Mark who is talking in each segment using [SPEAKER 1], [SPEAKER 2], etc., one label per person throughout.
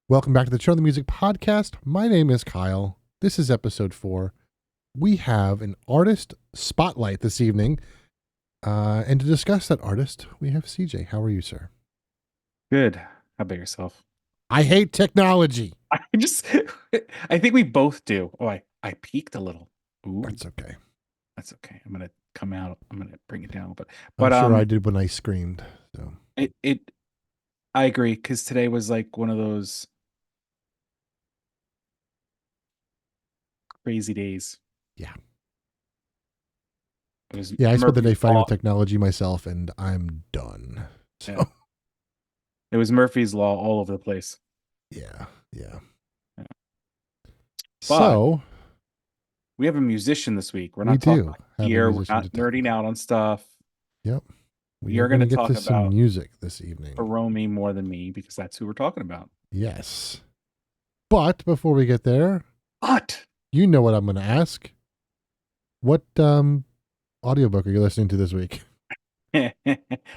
[SPEAKER 1] Welcome back to the Show the Music podcast. My name is Kyle. This is episode 4. We have an artist spotlight this evening. And to discuss that artist, we have CJ. How are you, sir?
[SPEAKER 2] Good. How about yourself?
[SPEAKER 1] I hate technology.
[SPEAKER 2] I just, I think we both do. Oh, I peaked a little. Ooh,
[SPEAKER 1] That's okay.
[SPEAKER 2] that's okay. I'm gonna come out. I'm gonna bring it down, but
[SPEAKER 1] I'm
[SPEAKER 2] but
[SPEAKER 1] sure I did when I screamed. So
[SPEAKER 2] it I agree because today was like one of those crazy days.
[SPEAKER 1] yeah.
[SPEAKER 2] It was
[SPEAKER 1] Yeah, I spent the day
[SPEAKER 2] Murphy's
[SPEAKER 1] fighting
[SPEAKER 2] law.
[SPEAKER 1] with technology myself, and I'm done. So
[SPEAKER 2] Yeah. It was Murphy's law all over the place.
[SPEAKER 1] yeah.
[SPEAKER 2] Yeah. But
[SPEAKER 1] So
[SPEAKER 2] we have a musician this week. We're
[SPEAKER 1] we
[SPEAKER 2] not talking
[SPEAKER 1] do
[SPEAKER 2] about
[SPEAKER 1] have a
[SPEAKER 2] gear. We're
[SPEAKER 1] musician to
[SPEAKER 2] not
[SPEAKER 1] talk
[SPEAKER 2] nerding
[SPEAKER 1] about.
[SPEAKER 2] out on stuff.
[SPEAKER 1] Yep. We are
[SPEAKER 2] You're
[SPEAKER 1] going to
[SPEAKER 2] gonna
[SPEAKER 1] get
[SPEAKER 2] talk
[SPEAKER 1] to some
[SPEAKER 2] about
[SPEAKER 1] music this evening.
[SPEAKER 2] Hiromi more than me because that's who we're talking about.
[SPEAKER 1] Yes. But before we get there,
[SPEAKER 2] But
[SPEAKER 1] you know what I'm going to ask. What audiobook are you listening to this week?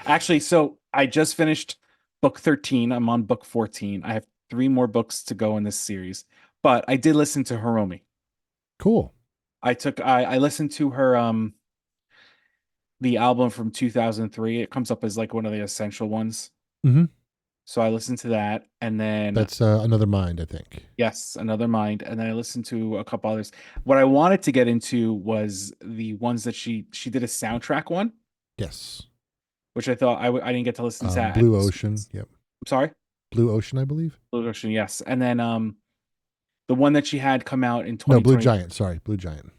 [SPEAKER 2] actually, so I just finished book 13. I'm on book 14. I have 3 more books to go in this series, but I did listen to Hiromi.
[SPEAKER 1] Cool.
[SPEAKER 2] I listened to her the album from 2003. It comes up as like one of the essential ones.
[SPEAKER 1] Mm-hmm.
[SPEAKER 2] So I listened to that, and then
[SPEAKER 1] That's Another Mind, I think.
[SPEAKER 2] yes, Another Mind, and then I listened to a couple others. What I wanted to get into was the ones that she did a soundtrack one,
[SPEAKER 1] Yes.
[SPEAKER 2] which I thought I didn't get to listen to that.
[SPEAKER 1] Blue Ocean. Yep.
[SPEAKER 2] I'm sorry?
[SPEAKER 1] Blue Ocean, I believe.
[SPEAKER 2] Blue Ocean, yes. And then the one that she had come out in
[SPEAKER 1] No, Blue
[SPEAKER 2] 2020.
[SPEAKER 1] Giant. Sorry, Blue Giant.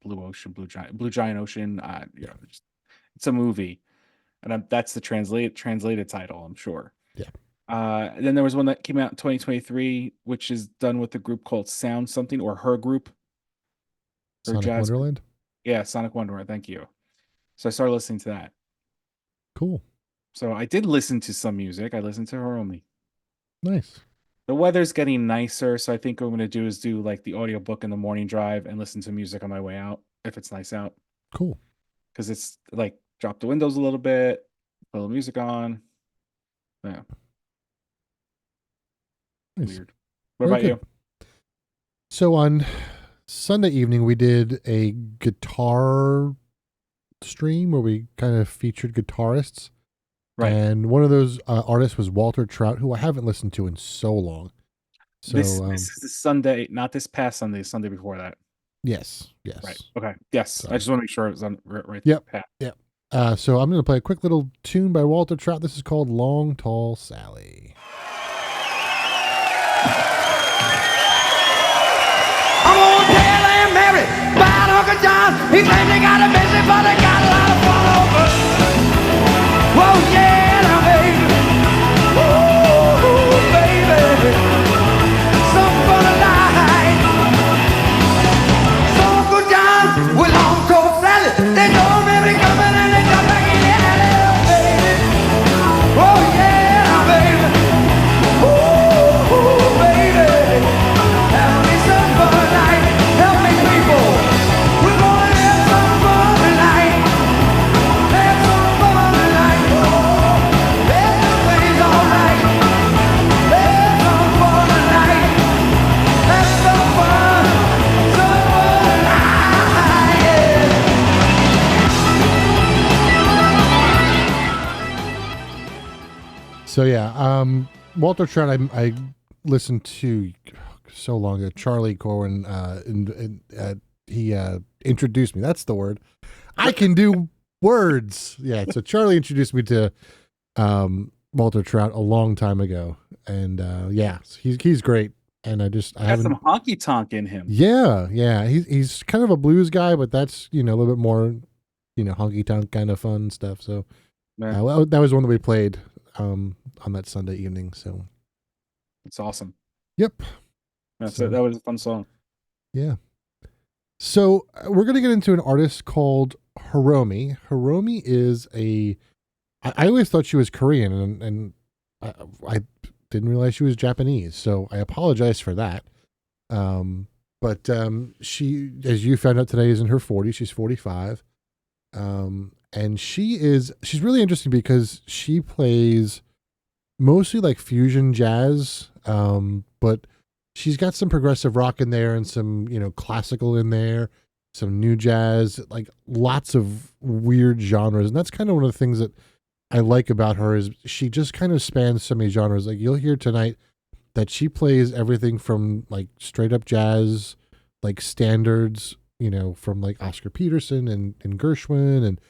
[SPEAKER 2] Blue Ocean, Blue Giant Ocean. It's a movie, and that's the translated title, I'm sure.
[SPEAKER 1] Yeah.
[SPEAKER 2] And then there was one that came out in 2023, which is done with a group called Sound Something, or her group, her
[SPEAKER 1] Sonic
[SPEAKER 2] jazz group.
[SPEAKER 1] Wonderland.
[SPEAKER 2] Yeah, Sonic Wonderland. Thank you. So I started listening to that.
[SPEAKER 1] Cool.
[SPEAKER 2] So I did listen to some music. I listened to her only.
[SPEAKER 1] Nice.
[SPEAKER 2] The weather's getting nicer, so I think what I'm gonna do is do like the audiobook in the morning drive and listen to music on my way out if it's nice out.
[SPEAKER 1] Cool.
[SPEAKER 2] Because it's like drop the windows a little bit, put a little music on. Yeah.
[SPEAKER 1] Nice.
[SPEAKER 2] Weird. What
[SPEAKER 1] Very
[SPEAKER 2] about
[SPEAKER 1] good.
[SPEAKER 2] you?
[SPEAKER 1] So on Sunday evening, we did a guitar stream where we kind of featured guitarists.
[SPEAKER 2] Right.
[SPEAKER 1] And one of those artists was Walter Trout, who I haven't listened to in so long. So
[SPEAKER 2] This is the Sunday, not this past Sunday, Sunday before that.
[SPEAKER 1] yes.
[SPEAKER 2] Right. Okay. Yes.
[SPEAKER 1] Sorry.
[SPEAKER 2] I just want to make sure it was on right.
[SPEAKER 1] Yep.
[SPEAKER 2] Pat.
[SPEAKER 1] Yep. So I'm going to play a quick little tune by Walter Trout. This is called Long Tall Sally.
[SPEAKER 3] I'm gonna tell Aunt Mary about Uncle John. He claims they got a message, but they got a lot of fun over. Whoa, yeah, now, baby. Ooh, baby. Some fun tonight. So Uncle John with long coat Sally. They know Mary coming and they come back in the alley, baby. Oh, yeah, now, baby. Ooh, baby. Have me some fun tonight. Help me, people. We're gonna have some fun tonight. Have some fun tonight. Everything's alright. Have some fun tonight. Have some fun tonight. Yeah.
[SPEAKER 1] So yeah, Walter Trout, I listened to so long ago. Charlie Corwin, he introduced me. That's the word. I can do words. Yeah. So Charlie introduced me to Walter Trout a long time ago, and yeah, he's great. And I
[SPEAKER 2] Got
[SPEAKER 1] haven't.
[SPEAKER 2] some honky tonk in him.
[SPEAKER 1] Yeah. He's kind of a blues guy, but that's a little bit more honky tonk kind of fun stuff. So
[SPEAKER 2] Yeah,
[SPEAKER 1] that was one that we played on that Sunday evening. So
[SPEAKER 2] it's awesome.
[SPEAKER 1] yep.
[SPEAKER 2] So that was a fun song.
[SPEAKER 1] Yeah. So we're going to get into an artist called Hiromi. Hiromi is I always thought she was Korean, and I didn't realize she was Japanese. So I apologize for that. But she, as you found out today, is in her 40s. She's 45. And she's really interesting because she plays mostly like fusion jazz, but she's got some progressive rock in there and some, classical in there, some new jazz, like lots of weird genres. And that's kind of one of the things that I like about her is she just kind of spans so many genres. Like you'll hear tonight that she plays everything from like straight up jazz, like standards, from like Oscar Peterson and Gershwin, and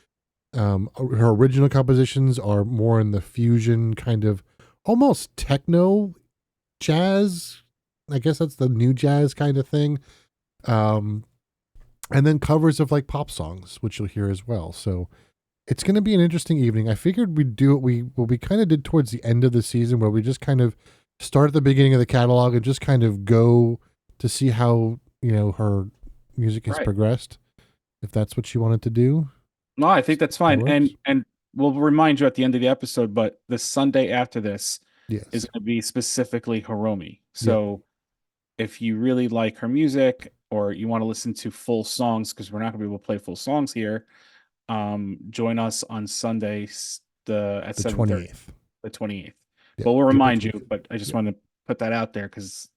[SPEAKER 1] her original compositions are more in the fusion kind of almost techno jazz. I guess that's the new jazz kind of thing. And then covers of like pop songs, which you'll hear as well. So it's going to be an interesting evening. I figured we'd do what we kind of did towards the end of the season, where we just kind of start at the beginning of the catalog and just kind of go to see how, her music has
[SPEAKER 2] Right.
[SPEAKER 1] progressed, if that's what she wanted to do.
[SPEAKER 2] No, I think that's fine.
[SPEAKER 1] works.
[SPEAKER 2] And we'll remind you at the end of the episode, but the Sunday after this
[SPEAKER 1] Yes.
[SPEAKER 2] is going to be specifically Hiromi. So if you really like her music or you want to listen to full songs, because we're not going to be able to play full songs here, join us on Sunday at
[SPEAKER 1] the
[SPEAKER 2] 7:30,
[SPEAKER 1] 28th.
[SPEAKER 2] the 28th.
[SPEAKER 1] Yeah,
[SPEAKER 2] But we'll
[SPEAKER 1] April
[SPEAKER 2] remind you,
[SPEAKER 1] 28th.
[SPEAKER 2] but I just
[SPEAKER 1] Yeah.
[SPEAKER 2] want to put that out there because,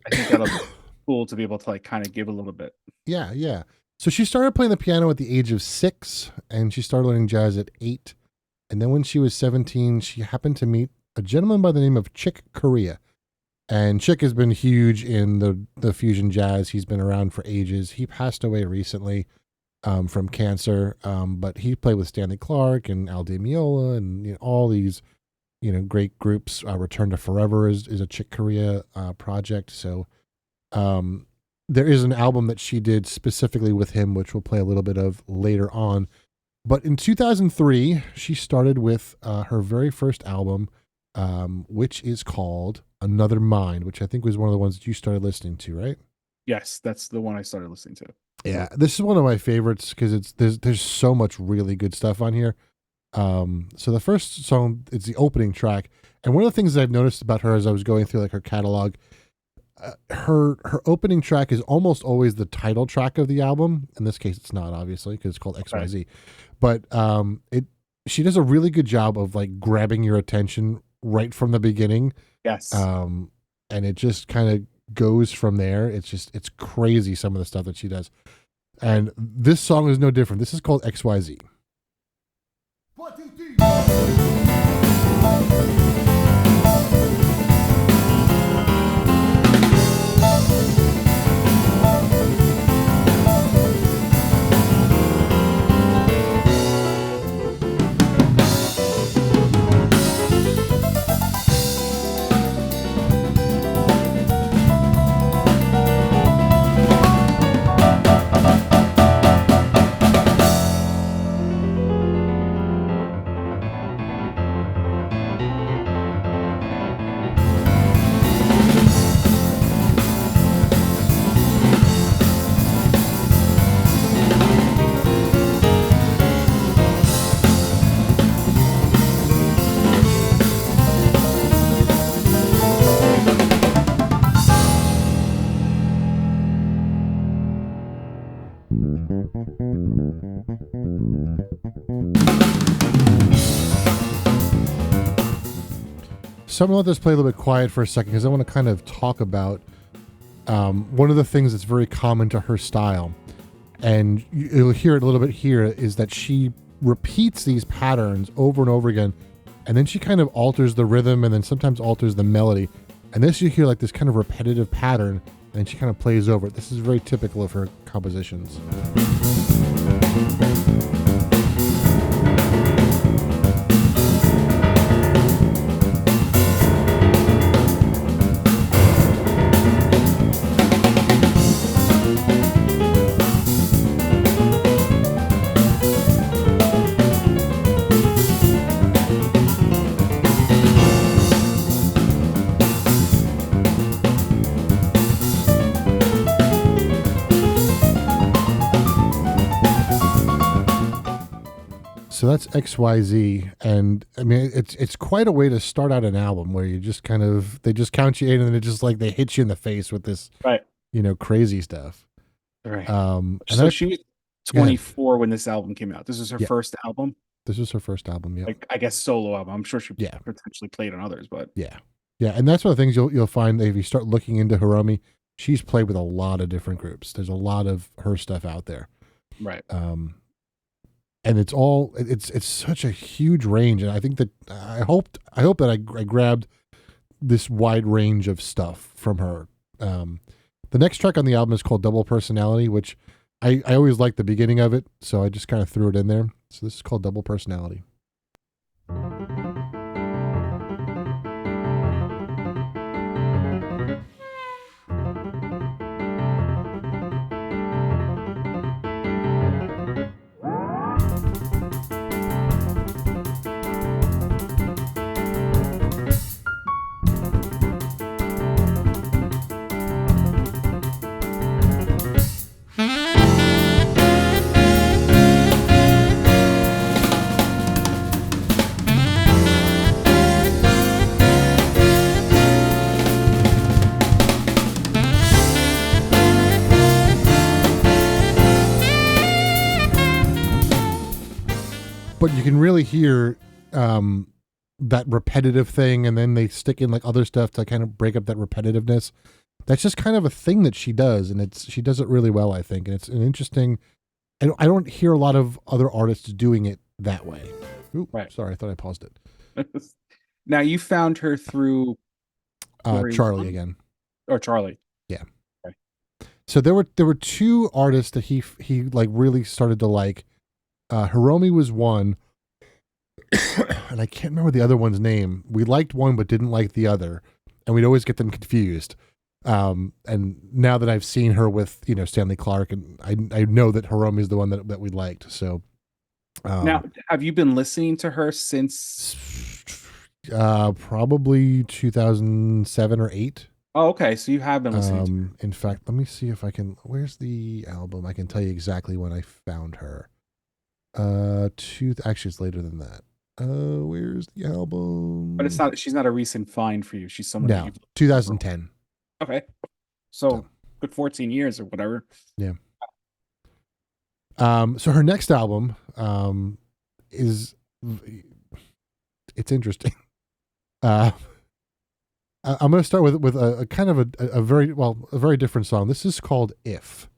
[SPEAKER 2] I think that'll be cool to be able to like kind of give a little bit.
[SPEAKER 1] Yeah. So she started playing the piano at the age of 6, and she started learning jazz at 8. And then when she was 17, she happened to meet a gentleman by the name of Chick Corea. And Chick has been huge in the fusion jazz. He's been around for ages. He passed away recently from cancer, but he played with Stanley Clarke and Al Di Meola and all these great groups. Return to Forever is a Chick Corea project. So there is an album that she did specifically with him, which we'll play a little bit of later on. But in 2003, she started with her very first album, which is called Another Mind, which I think was one of the ones that you started listening to, right?
[SPEAKER 2] Yes, that's the one I started listening to.
[SPEAKER 1] Yeah, this is one of my favorites because there's so much really good stuff on here. So the first song is the opening track, and one of the things that I've noticed about her as I was going through like her catalog, her opening track is almost always the title track of the album. In this case, it's not, obviously, because it's called XYZ. But she does a really good job of like grabbing your attention right from the beginning.
[SPEAKER 2] Yes.
[SPEAKER 1] And it just kind of goes from there. It's crazy, some of the stuff that she does. And this song is no different. This is called XYZ.
[SPEAKER 3] 1, 2, 3.
[SPEAKER 1] So I'm going to let this play a little bit quiet for a second because I want to kind of talk about one of the things that's very common to her style. And you'll hear it a little bit here, is that she repeats these patterns over and over again. And then she kind of alters the rhythm and then sometimes alters the melody. And this you hear like this kind of repetitive pattern, and then she kind of plays over it. This is very typical of her compositions. So that's XYZ, and I mean it's quite a way to start out an album where you just kind of they just count you in and then it just like they hit you in the face with this
[SPEAKER 2] Right.
[SPEAKER 1] Crazy stuff.
[SPEAKER 2] Right.
[SPEAKER 1] And
[SPEAKER 2] So she was 24 when this album came out. This is her
[SPEAKER 1] Yeah.
[SPEAKER 2] first album.
[SPEAKER 1] This was her first album. Yeah.
[SPEAKER 2] Like, I guess solo album. I'm sure she
[SPEAKER 1] Yeah.
[SPEAKER 2] potentially played on others, but
[SPEAKER 1] Yeah. Yeah. And that's one of the things you'll find that if you start looking into Hiromi, she's played with a lot of different groups. There's a lot of her stuff out there.
[SPEAKER 2] right.
[SPEAKER 1] And it's such a huge range. And I think that I hope that I grabbed this wide range of stuff from her. The next track on the album is called Double Personality, which I always liked the beginning of it, so I just kind of threw it in there. So this is called Double Personality. But you can really hear that repetitive thing, and then they stick in like other stuff to kind of break up that repetitiveness. That's just kind of a thing that she does, and she does it really well, I think. And it's an interesting. I don't hear a lot of other artists doing it that way. Ooh,
[SPEAKER 2] Right.
[SPEAKER 1] Sorry, I thought I paused it.
[SPEAKER 2] Now you found her through
[SPEAKER 1] Charlie again.
[SPEAKER 2] or Charlie.
[SPEAKER 1] So there were two artists that he like really started to like. Hiromi was one, and I can't remember the other one's name. We liked one but didn't like the other, and we'd always get them confused. And now that I've seen her with Stanley Clarke, and I know that Hiromi is the one that we liked. So
[SPEAKER 2] Now, have you been listening to her since?
[SPEAKER 1] Probably 2007 or 8.
[SPEAKER 2] Oh, okay. So you have been listening to her.
[SPEAKER 1] In fact, let me see if I can. Where's the album? I can tell you exactly when I found her. Actually, it's later than that. Where's the album?
[SPEAKER 2] But it's not. She's not a recent find for you. She's someone. that
[SPEAKER 1] No,
[SPEAKER 2] you've-
[SPEAKER 1] 2010.
[SPEAKER 2] Okay. So good 14 years or whatever.
[SPEAKER 1] Yeah. So her next album is it's interesting. I'm going to start with a kind of a very different song. This is called If.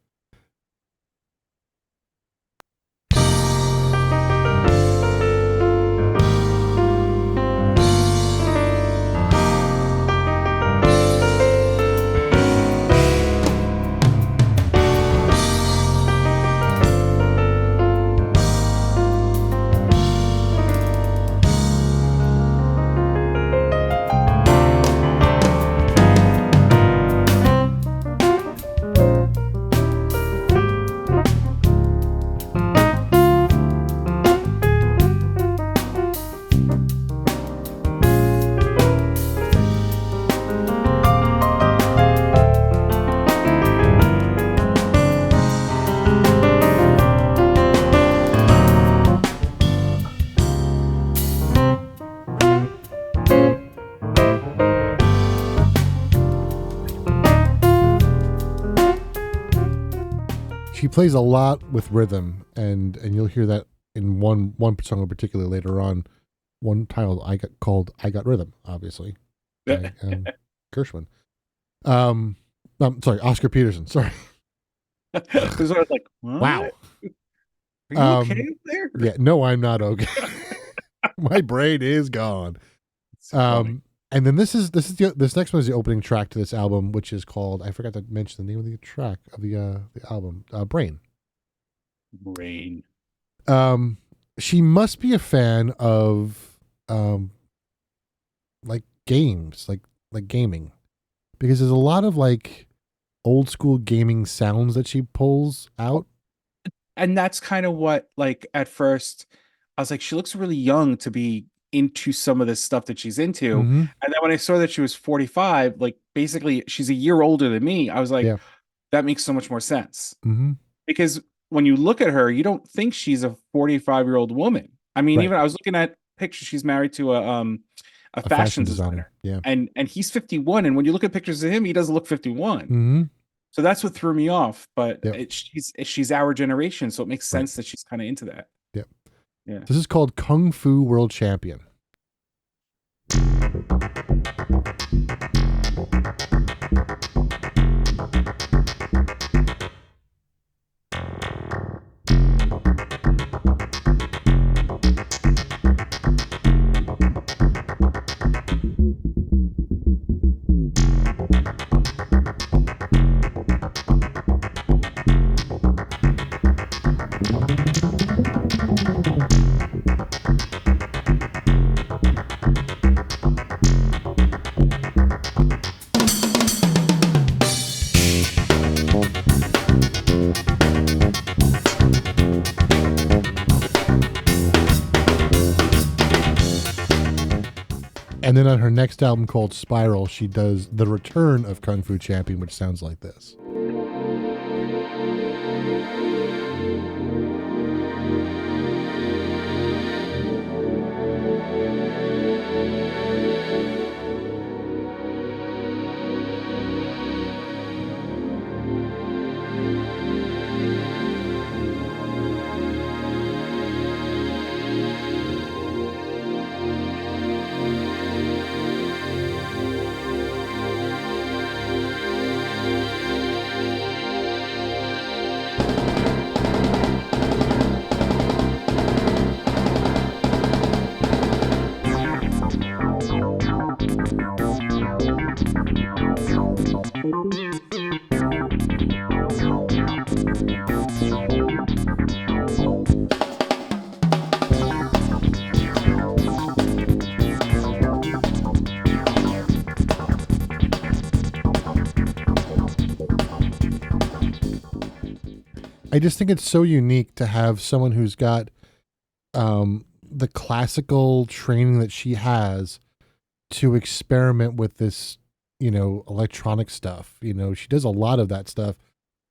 [SPEAKER 1] She plays a lot with rhythm, and you'll hear that in one song in particular later on. One title called "I Got Rhythm," obviously, by Gershwin. I'm sorry, Oscar Peterson. Sorry.
[SPEAKER 2] Because I was like, what?
[SPEAKER 1] Wow.
[SPEAKER 2] Are you okay there?
[SPEAKER 1] Yeah, no, I'm not okay. My brain is gone.
[SPEAKER 2] It's funny.
[SPEAKER 1] And then this next one is the opening track to this album, which is called, I forgot to mention the name of the track of the album, Brain.
[SPEAKER 2] Brain.
[SPEAKER 1] She must be a fan of like games, like gaming, because there's a lot of like old school gaming sounds that she pulls out.
[SPEAKER 2] And that's kind of what, like, at first I was like, she looks really young to be into some of this stuff that she's into.
[SPEAKER 1] Mhm.
[SPEAKER 2] And then when I saw that she was 45, like basically she's a year older than me, I was like,
[SPEAKER 1] Yeah.
[SPEAKER 2] that makes so much more sense.
[SPEAKER 1] Mm-hmm.
[SPEAKER 2] Because when you look at her, you don't think she's a 45-year-old woman. I mean,
[SPEAKER 1] Right.
[SPEAKER 2] even I was looking at pictures, she's married to a fashion designer.
[SPEAKER 1] Yeah.
[SPEAKER 2] And he's 51. And when you look at pictures of him, he doesn't look 51.
[SPEAKER 1] Mm-hmm.
[SPEAKER 2] So that's what threw me off. But
[SPEAKER 1] Yep.
[SPEAKER 2] she's our generation, so it makes
[SPEAKER 1] Right.
[SPEAKER 2] sense that she's kind of into that. Yeah.
[SPEAKER 1] This is called Kung Fu World Champion. And then on her next album called Spiral, she does The Return of Kung Fu Champion, which sounds like this. I just think it's so unique to have someone who's got the classical training that she has to experiment with this, electronic stuff. She does a lot of that stuff,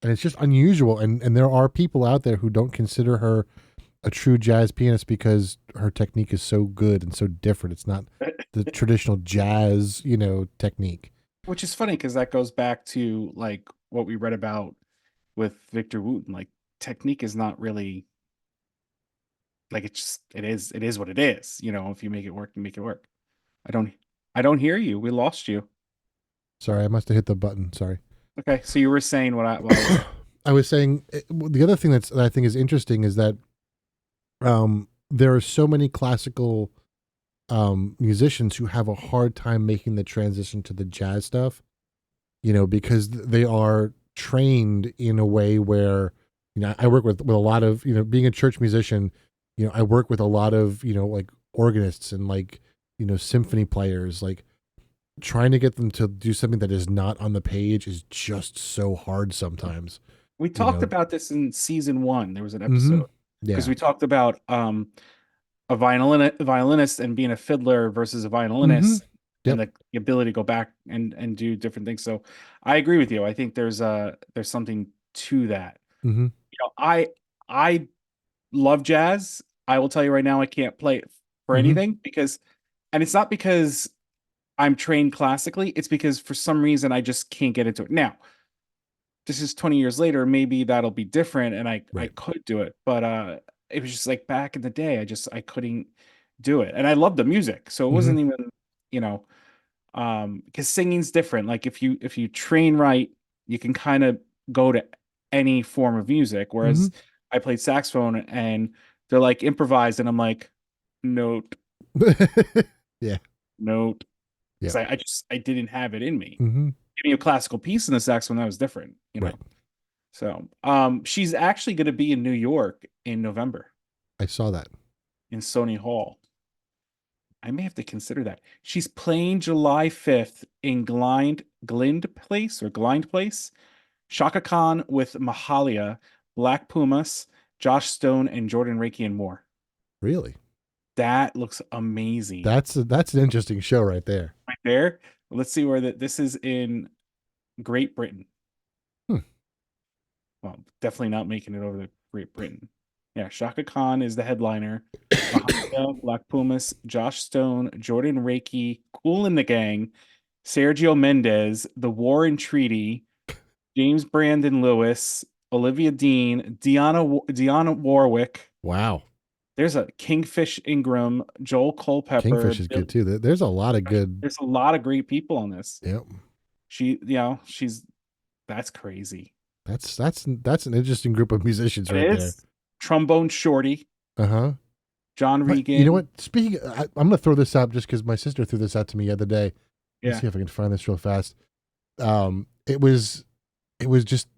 [SPEAKER 1] and it's just unusual. And there are people out there who don't consider her a true jazz pianist because her technique is so good and so different. It's not the traditional jazz, technique.
[SPEAKER 2] Which is funny because that goes back to like what we read about with Victor Wooten. Like technique is not really like it is what it is. If you make it work, you make it work. I don't hear you. We lost you.
[SPEAKER 1] Sorry, I must have hit the button. Sorry.
[SPEAKER 2] Okay, so you were saying what I was
[SPEAKER 1] I was saying the other thing that I think is interesting is that there are so many classical musicians who have a hard time making the transition to the jazz stuff, because they are trained in a way where, I work with a lot of, being a church musician, I work with a lot of, like organists and like, symphony players, like trying to get them to do something that is not on the page is just so hard sometimes.
[SPEAKER 2] We talked about this in season 1. There was an
[SPEAKER 1] Mm-hmm.
[SPEAKER 2] episode
[SPEAKER 1] Yeah.
[SPEAKER 2] because we talked about a violinist and being a fiddler versus a violinist
[SPEAKER 1] Mm-hmm. Yep.
[SPEAKER 2] and the ability to go back and do different things. So I agree with you. I think there's something to that.
[SPEAKER 1] Mm-hmm.
[SPEAKER 2] I love jazz. I will tell you right now, I can't play it for
[SPEAKER 1] Mhm.
[SPEAKER 2] anything and it's not because I'm trained classically. It's because for some reason I just can't get into it. Now, this is 20 years later. Maybe that'll be different, and I
[SPEAKER 1] Right.
[SPEAKER 2] could do it. But it was just like back in the day, I couldn't do it, and I love the music, so it wasn't
[SPEAKER 1] Mhm.
[SPEAKER 2] even because singing's different. Like if you train right, you can kind of go to any form of music. Whereas I played saxophone, and they're like improvised, and I'm like note
[SPEAKER 1] Yeah.
[SPEAKER 2] note because
[SPEAKER 1] Yeah.
[SPEAKER 2] I didn't have it in me.
[SPEAKER 1] Mm-hmm.
[SPEAKER 2] Give me a classical piece in the saxophone, that was different,
[SPEAKER 1] Right.
[SPEAKER 2] So, she's actually going to be in New York in November
[SPEAKER 1] I saw that.
[SPEAKER 2] in Sony Hall. I may have to consider that. She's playing July 5th in Glinde Place. Shaka Khan with Mahalia, Black Pumas, Josh Stone, and Jordan Reiki and more.
[SPEAKER 1] Really?
[SPEAKER 2] That looks amazing.
[SPEAKER 1] That's an interesting show right there.
[SPEAKER 2] Right there. Let's see where this is in Great Britain. Well, definitely not making it over to Great Britain. Yeah, Shaka Khan is the headliner. Mahalia, Black Pumas, Josh Stone, Jordan Reiki, Kool and the Gang, Sergio Mendez, The War and Treaty, James Brandon Lewis, Olivia Dean, Deanna Warwick,
[SPEAKER 1] Wow.
[SPEAKER 2] There's a Kingfish Ingram, Joel Culpepper.
[SPEAKER 1] Kingfish is good too. There's a lot of good.
[SPEAKER 2] There's a lot of great people on this.
[SPEAKER 1] Yep.
[SPEAKER 2] That's crazy.
[SPEAKER 1] That's an interesting group of musicians
[SPEAKER 2] It
[SPEAKER 1] right
[SPEAKER 2] is. Trombone Shorty,
[SPEAKER 1] there. Uh-huh.
[SPEAKER 2] John Regan.
[SPEAKER 1] You know what? Speaking, I'm going to throw this out just because my sister threw this out to me the other day. Let's
[SPEAKER 2] Yeah.
[SPEAKER 1] see if I can find this real fast. It was just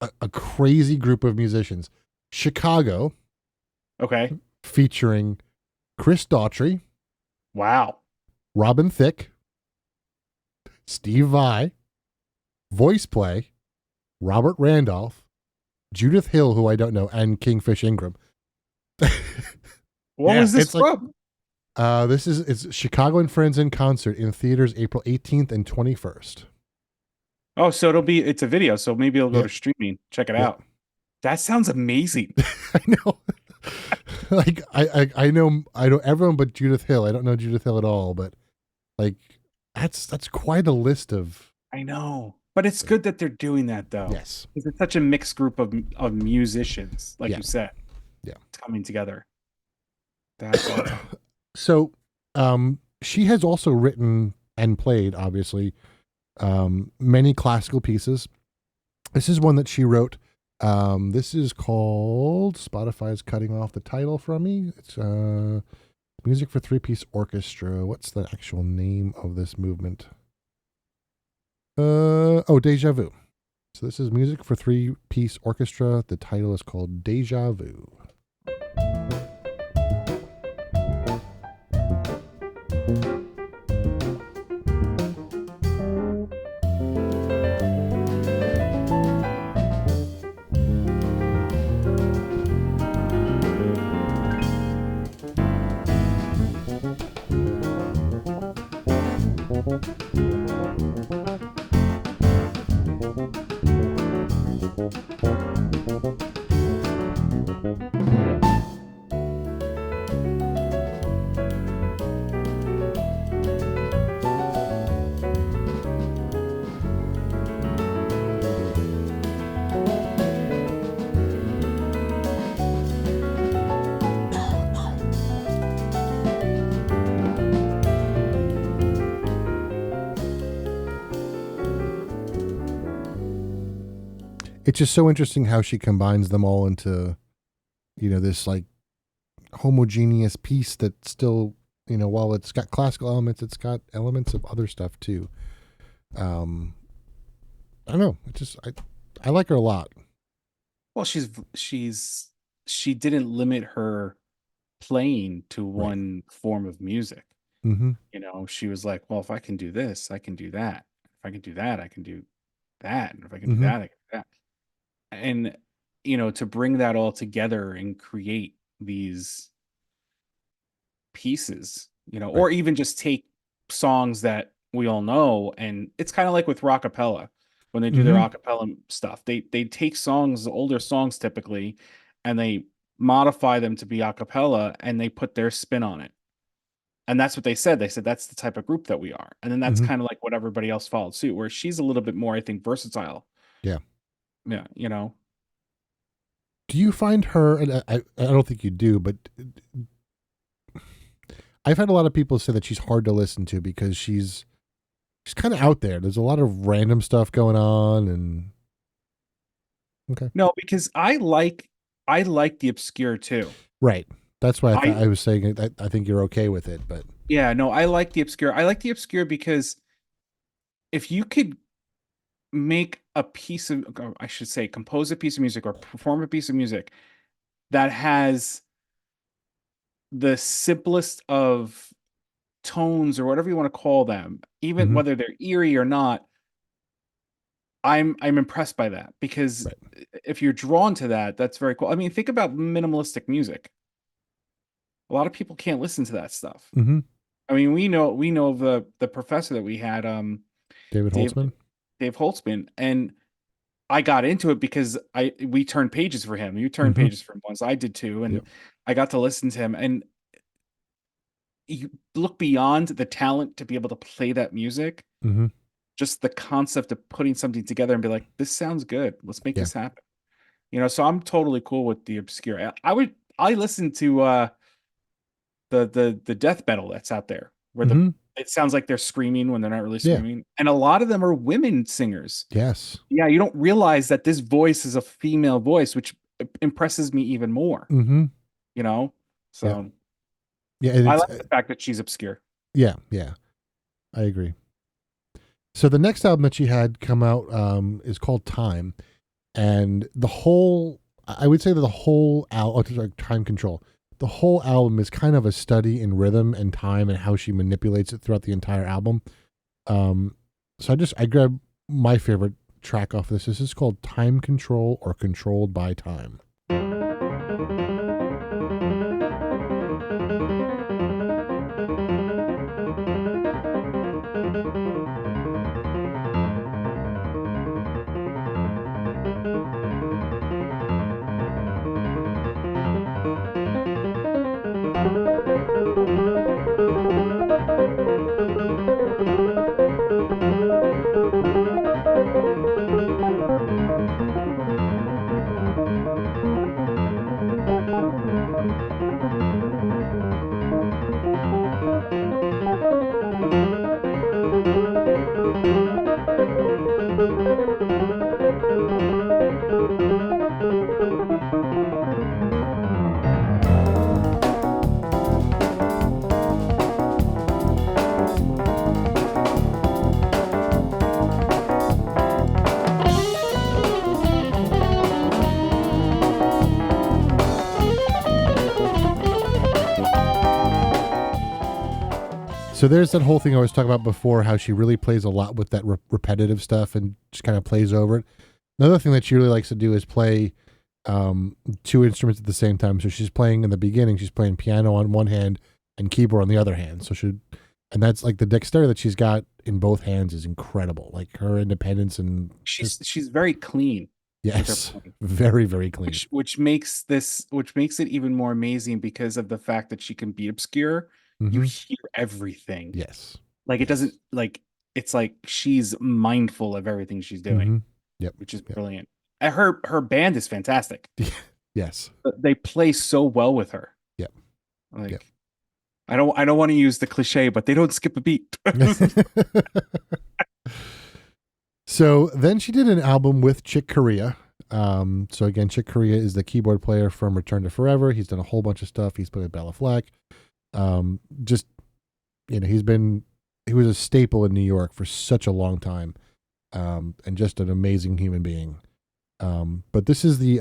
[SPEAKER 1] a crazy group of musicians. Chicago,
[SPEAKER 2] Okay.
[SPEAKER 1] featuring Chris Daughtry,
[SPEAKER 2] Wow.
[SPEAKER 1] Robin Thicke, Steve Vai, Voice Play, Robert Randolph, Judith Hill, who I don't know, and Kingfish Ingram.
[SPEAKER 2] What
[SPEAKER 1] Yeah,
[SPEAKER 2] was this
[SPEAKER 1] it's like-
[SPEAKER 2] from?
[SPEAKER 1] It's Chicago and Friends in concert in theaters April 18th and 21st.
[SPEAKER 2] Oh, so it's a video, so maybe it'll go
[SPEAKER 1] Yeah.
[SPEAKER 2] to streaming. Check it
[SPEAKER 1] Yeah.
[SPEAKER 2] out. That sounds amazing.
[SPEAKER 1] I know. Like I know everyone but Judith Hill. I don't know Judith Hill at all, but like that's quite a list of.
[SPEAKER 2] I know. But it's good that they're doing that though.
[SPEAKER 1] Yes.
[SPEAKER 2] Because it's such a mixed group of musicians, like
[SPEAKER 1] Yeah.
[SPEAKER 2] you said.
[SPEAKER 1] Yeah.
[SPEAKER 2] Coming together. That's awesome.
[SPEAKER 1] So, she has also written and played, obviously, many classical pieces. This is one that she wrote. This is called, Spotify's cutting off the title from me. It's music for 3-piece orchestra. What's the actual name of this movement? Deja Vu. So this is music for 3-piece orchestra. The title is called Deja Vu. It's just so interesting how she combines them all into, this like homogeneous piece that still, while it's got classical elements, it's got elements of other stuff too. I don't know. I like her a lot.
[SPEAKER 2] Well, she didn't limit her playing to one form of music.
[SPEAKER 1] Mm-hmm.
[SPEAKER 2] She was like, well, if I can do this, I can do that. If I can do that, I can do that. And if I can
[SPEAKER 1] Mhm.
[SPEAKER 2] do that, I can do that. And to bring that all together and create these pieces, or even just take songs that we all know, and it's kind of like with rockapella when they do their acapella stuff. They take songs, older songs typically, and they modify them to be acapella, and they put their spin on it. And that's what they said. They said that's the type of group that we are. And then that's kind of like what everybody else followed suit, where she's a little bit more, I think, versatile.
[SPEAKER 1] Yeah.
[SPEAKER 2] Yeah,
[SPEAKER 1] Do you find her, and I don't think you do, but I've had a lot of people say that she's hard to listen to because she's kind of out there. There's a lot of random stuff going on, and okay.
[SPEAKER 2] No, because I like the obscure too.
[SPEAKER 1] Right. That's why I was saying I think you're okay with it, but
[SPEAKER 2] Yeah, no, I like the obscure. I like the obscure because if you could make a piece of, or I should say, compose a piece of music or perform a piece of music that has the simplest of tones or whatever you want to call them, even whether they're eerie or not, I'm impressed by that, because if you're drawn to that, that's very cool. I mean, think about minimalistic music. A lot of people can't listen to that stuff.
[SPEAKER 1] Mhm.
[SPEAKER 2] I mean, we know of the professor that we had,
[SPEAKER 1] David Holtzman.
[SPEAKER 2] Dave Holtzman, and I got into it because we turned pages for him. You turned pages for him once, I did too, and I got to listen to him. And you look beyond the talent to be able to play that music, just the concept of putting something together and be like, this sounds good. Let's make this happen. So I'm totally cool with the obscure. I listen to the death metal that's out there where
[SPEAKER 1] Mhm.
[SPEAKER 2] it sounds like they're screaming when they're not really
[SPEAKER 1] Yeah.
[SPEAKER 2] screaming, and a lot of them are women singers.
[SPEAKER 1] Yes.
[SPEAKER 2] Yeah, you don't realize that this voice is a female voice, which impresses me even more.
[SPEAKER 1] Mm-hmm.
[SPEAKER 2] You know,
[SPEAKER 1] Yeah.
[SPEAKER 2] so
[SPEAKER 1] Yeah. And
[SPEAKER 2] I
[SPEAKER 1] it's,
[SPEAKER 2] like the fact that she's obscure.
[SPEAKER 1] yeah. I agree. So the next album that she had come out is called Time, and I would say that the whole album, like Time Control, the whole album is kind of a study in rhythm and time and how she manipulates it throughout the entire album. So I grabbed my favorite track off this. This is called Time Control or Controlled by Time. So there's that whole thing I was talking about before, how she really plays a lot with that repetitive stuff and just kind of plays over it. Another thing that she really likes to do is play two instruments at the same time. So she's playing in the beginning, she's playing piano on one hand and keyboard on the other hand. And that's like the dexterity that she's got in both hands is incredible. Like her independence and
[SPEAKER 2] She's very clean.
[SPEAKER 1] yes, very, very clean.
[SPEAKER 2] Which makes it even more amazing because of the fact that she can be obscure. You hear everything.
[SPEAKER 1] Yes.
[SPEAKER 2] Like it doesn't like it's like she's mindful of everything she's doing.
[SPEAKER 1] Yep.
[SPEAKER 2] Which is brilliant. And her band is fantastic.
[SPEAKER 1] Yes.
[SPEAKER 2] They play so well with her.
[SPEAKER 1] Yep.
[SPEAKER 2] Like
[SPEAKER 1] yep.
[SPEAKER 2] I don't want to use the cliche, but they don't skip a beat.
[SPEAKER 1] So then she did an album with Chick Corea. So again, Chick Corea is the keyboard player from Return to Forever. He's done a whole bunch of stuff. He's played with Bella Fleck. Just, you know, he was a staple in New York for such a long time. And just an amazing human being. But this is the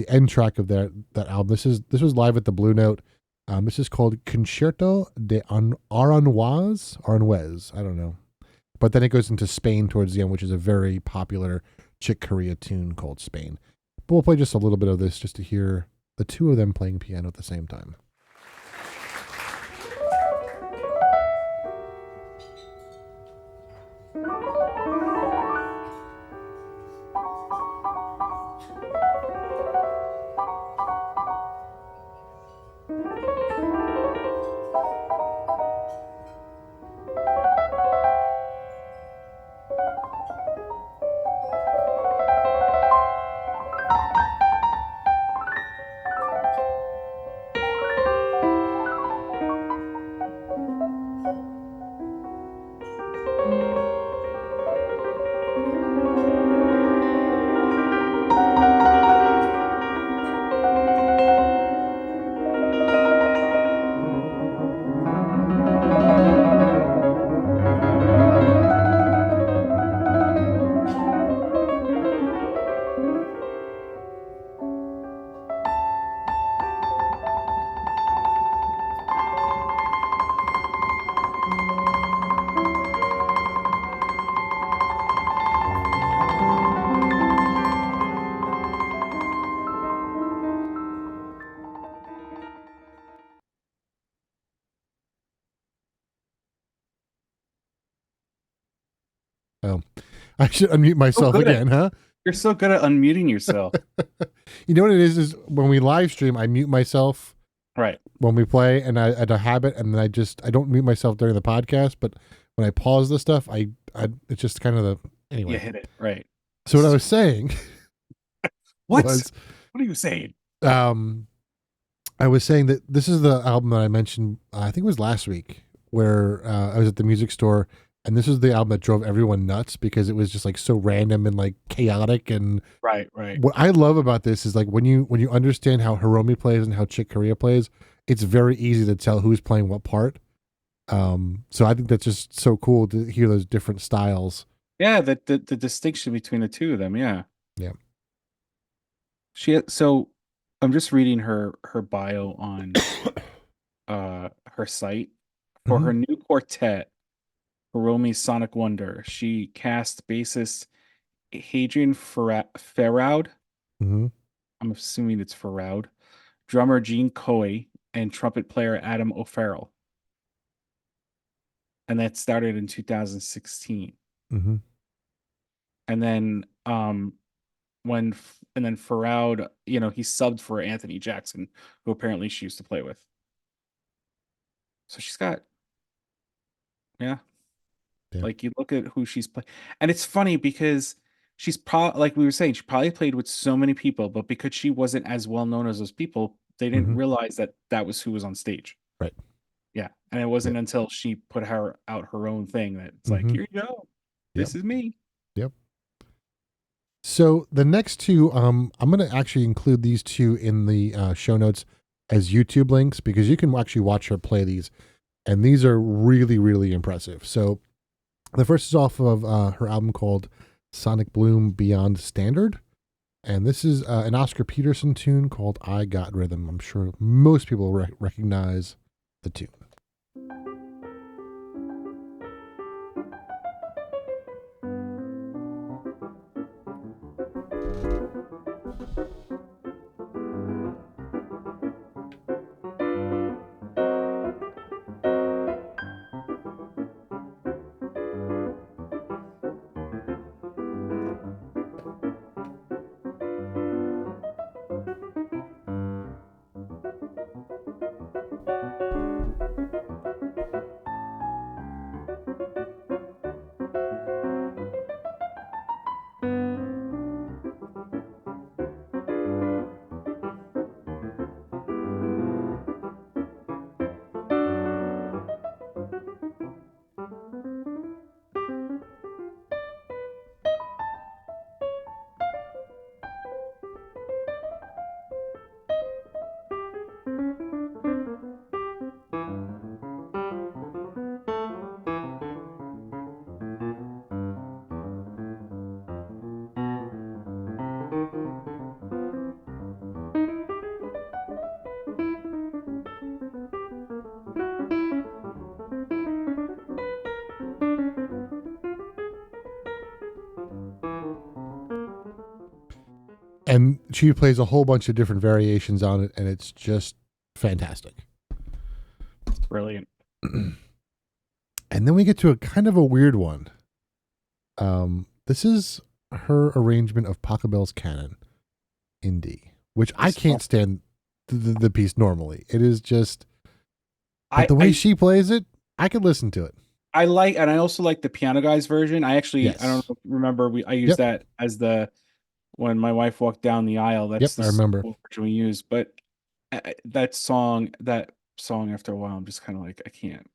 [SPEAKER 1] end track of that album. This was live at the Blue Note. This is called Concerto de Aranjuez. I don't know. But then it goes into Spain towards the end, which is a very popular Chick Corea tune called Spain. But we'll play just a little bit of this just to hear the two of them playing piano at the same time. Oh, I should unmute myself again, huh?
[SPEAKER 2] You're so good at unmuting yourself.
[SPEAKER 1] You know what it is when we live stream, I mute myself
[SPEAKER 2] right
[SPEAKER 1] when we play, and I had a habit, and then I don't mute myself during the podcast, but when I pause the stuff, I it's just kind of the anyway.
[SPEAKER 2] You hit it right.
[SPEAKER 1] So what I was saying,
[SPEAKER 2] what are you saying?
[SPEAKER 1] I was saying that this is the album that I mentioned, I think it was last week, where I was at the music store, and this was the album that drove everyone nuts because it was just like so random and like chaotic. And
[SPEAKER 2] Right.
[SPEAKER 1] what I love about this is like when you understand how Hiromi plays and how Chick Corea plays, it's very easy to tell who's playing what part. So I think that's just so cool to hear those different styles.
[SPEAKER 2] Yeah, the distinction between the two of them. Yeah.
[SPEAKER 1] Yeah.
[SPEAKER 2] So I'm just reading her bio on her site for her new quartet, Hiromi's Sonic Wonder. She cast bassist Hadrian Farroud.
[SPEAKER 1] Mm-hmm.
[SPEAKER 2] I'm assuming it's Farroud. Drummer Gene Coy and trumpet player Adam O'Farrell. And that started in 2016.
[SPEAKER 1] Mm-hmm.
[SPEAKER 2] And then Farroud, he subbed for Anthony Jackson, who apparently she used to play with. So she's got, yeah. Like you look at who she's playing, and it's funny because she's probably, like we were saying, she probably played with so many people, but because she wasn't as well known as those people, they didn't realize that was who was on stage.
[SPEAKER 1] Right.
[SPEAKER 2] Yeah, and it wasn't until she put out her own thing that it's like, here you go, this is me.
[SPEAKER 1] Yep. So the next two, I'm going to actually include these two in the show notes as YouTube links because you can actually watch her play these, and these are really, really impressive. So the first is off of her album called Sonic Bloom Beyond Standard, and this is an Oscar Peterson tune called I Got Rhythm. I'm sure most people recognize the tune. And she plays a whole bunch of different variations on it, and it's just fantastic.
[SPEAKER 2] It's brilliant.
[SPEAKER 1] And then we get to a kind of a weird one. This is her arrangement of Pachelbel's Canon in D, which I can't stand the piece normally. It is just, but the way she plays it, I could listen to it.
[SPEAKER 2] I also like the Piano Guys version. I don't remember. I used that as when my wife walked down the aisle. That's
[SPEAKER 1] I remember
[SPEAKER 2] version we used. But that song after a while, I'm just kind of like, I can't.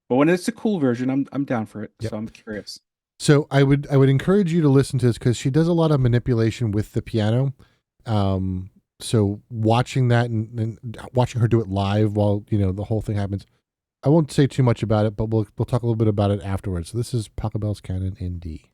[SPEAKER 2] But when it's a cool version, I'm down for it. So I'm curious.
[SPEAKER 1] So I would encourage you to listen to this because she does a lot of manipulation with the piano. So watching that and watching her do it live while the whole thing happens. I won't say too much about it, but we'll talk a little bit about it afterwards. So this is Pachelbel's Canon in D.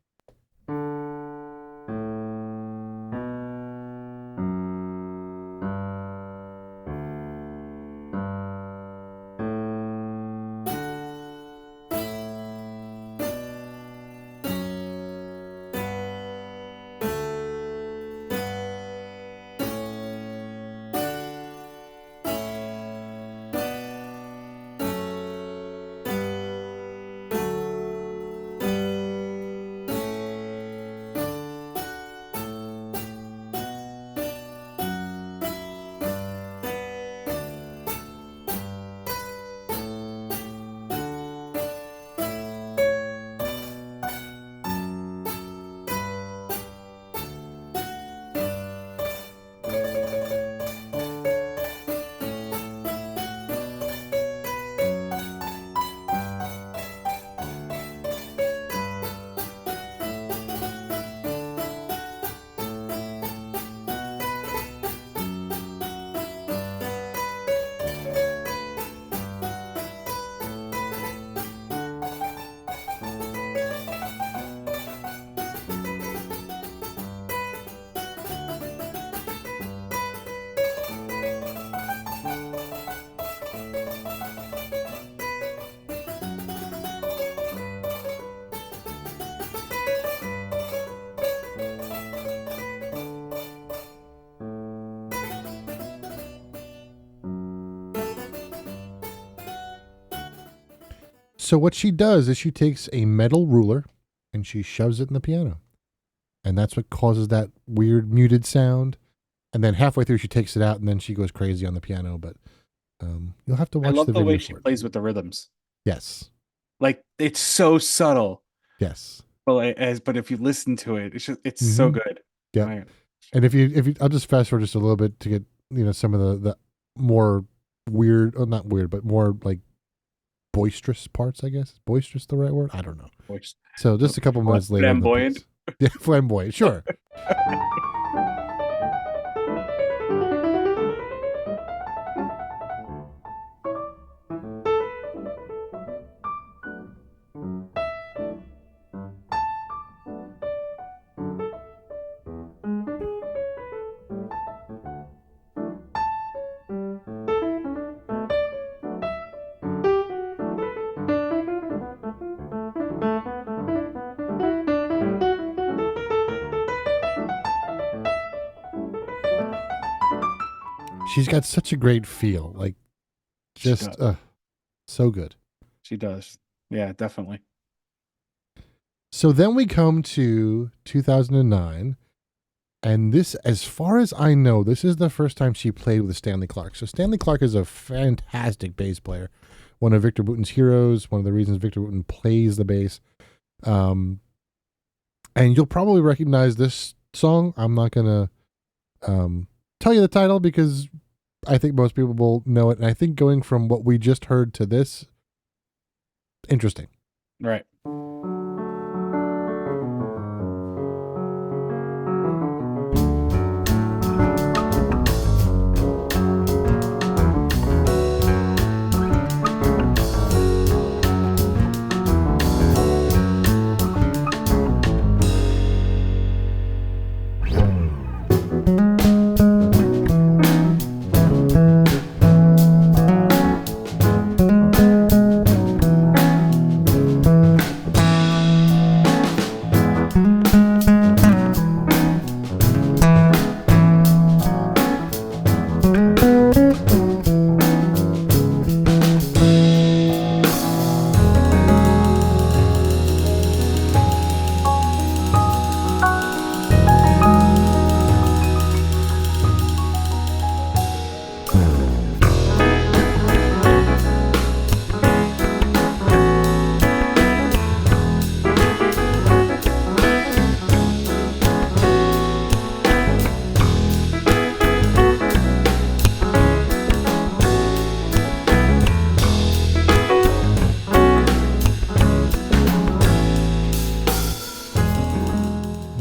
[SPEAKER 1] So what she does is she takes a metal ruler and she shoves it in the piano. And that's what causes that weird muted sound. And then halfway through she takes it out and then she goes crazy on the piano. But you'll have to watch
[SPEAKER 2] I love
[SPEAKER 1] the
[SPEAKER 2] the
[SPEAKER 1] video
[SPEAKER 2] way she
[SPEAKER 1] for it.
[SPEAKER 2] plays with the rhythms.
[SPEAKER 1] Yes.
[SPEAKER 2] Like it's so subtle.
[SPEAKER 1] Yes.
[SPEAKER 2] But if you listen to it, it's so good.
[SPEAKER 1] Yeah.
[SPEAKER 2] Right.
[SPEAKER 1] And if you I'll just fast forward just a little bit to get, some of the more weird, or not weird, but more like boisterous parts, I guess. Is boisterous the right word? I don't know. So just a couple minutes later.
[SPEAKER 2] Flamboyant.
[SPEAKER 1] Yeah, flamboyant, sure. She's got such a great feel, like just so good.
[SPEAKER 2] She does. Yeah, definitely.
[SPEAKER 1] So then we come to 2009, and this, as far as I know, this is the first time she played with Stanley Clarke. So Stanley Clarke is a fantastic bass player, one of Victor Wooten's heroes, one of the reasons Victor Wooten plays the bass. And you'll probably recognize this song. I'm not going to tell you the title because I think most people will know it. And I think going from what we just heard to this, interesting.
[SPEAKER 2] Right.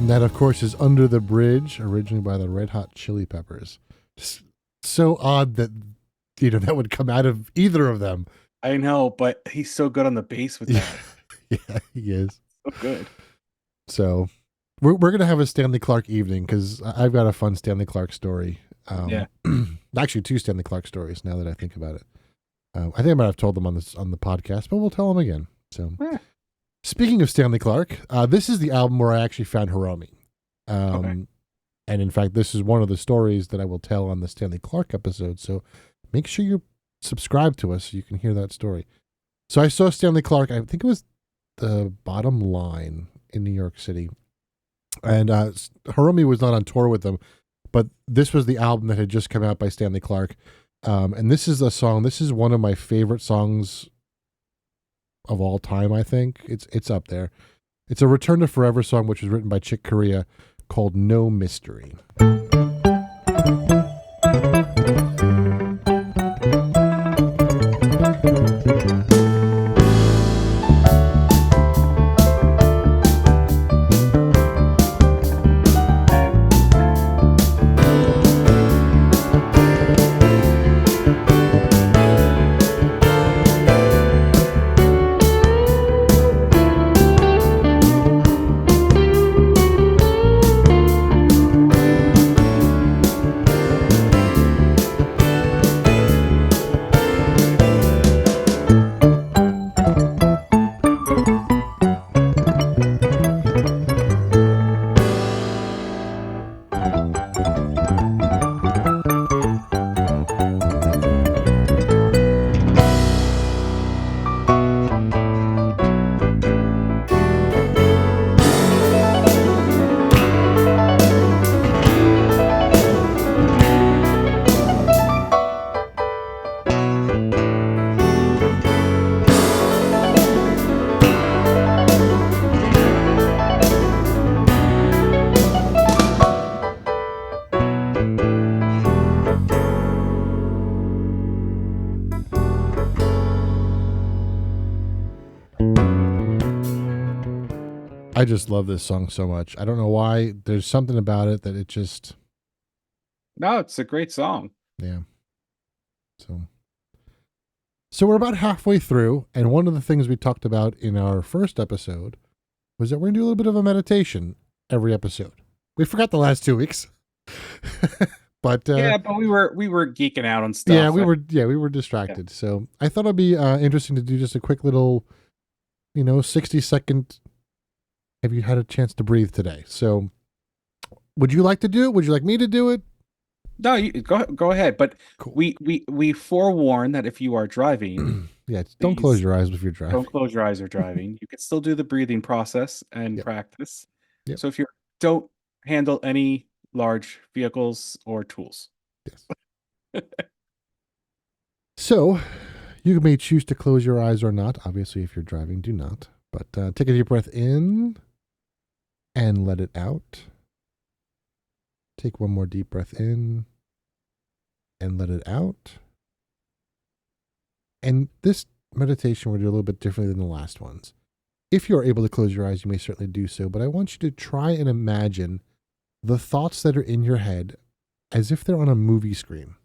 [SPEAKER 1] That, of course, is Under the Bridge, originally by the Red Hot Chili Peppers. Just so odd that, that would come out of either of them.
[SPEAKER 2] I know, but he's so good on the bass with that.
[SPEAKER 1] Yeah, he is.
[SPEAKER 2] So good.
[SPEAKER 1] So we're going to have a Stanley Clarke evening because I've got a fun Stanley Clarke story.
[SPEAKER 2] Yeah.
[SPEAKER 1] Actually, 2 Stanley Clarke stories now that I think about it. I think I might have told them on the podcast, but we'll tell them again. So. Yeah. Speaking of Stanley Clarke, this is the album where I actually found Hiromi. And in fact, this is one of the stories that I will tell on the Stanley Clarke episode. So make sure you're subscribed to us so you can hear that story. So I saw Stanley Clarke, I think it was the Bottom Line in New York City. And Hiromi was not on tour with them, but this was the album that had just come out by Stanley Clarke. And this is a song, this is one of my favorite songs of all time, I think. It's up there. It's a Return to Forever song, which was written by Chick Corea, called No Mystery. I just love this song so much. I don't know why. There's something about it that it just,
[SPEAKER 2] No, it's a great song.
[SPEAKER 1] yeah. So we're about halfway through, and one of the things we talked about in our first episode was that we're gonna do a little bit of a meditation every episode. We forgot the last 2 weeks, but
[SPEAKER 2] Yeah, but we were geeking out on stuff.
[SPEAKER 1] yeah, we were distracted. So I thought it'd be interesting to do just a quick little, 60-second. Have you had a chance to breathe today? So, would you like to do it? Would you like me to do it?
[SPEAKER 2] No, you go ahead. But
[SPEAKER 1] Cool.
[SPEAKER 2] we forewarn that if you are driving,
[SPEAKER 1] Yeah, don't close your eyes if you're driving.
[SPEAKER 2] don't close your eyes or driving. You can still do the breathing process and
[SPEAKER 1] Yep.
[SPEAKER 2] practice.
[SPEAKER 1] Yep.
[SPEAKER 2] So if you don't handle any large vehicles or tools.
[SPEAKER 1] Yes. So, you may choose to close your eyes or not. Obviously, if you're driving, do not. But take a deep breath in and let it out. Take one more deep breath in and let it out. And this meditation will do a little bit differently than the last ones. If you're able to close your eyes, you may certainly do so. But I want you to try and imagine the thoughts that are in your head as if they're on a movie screen.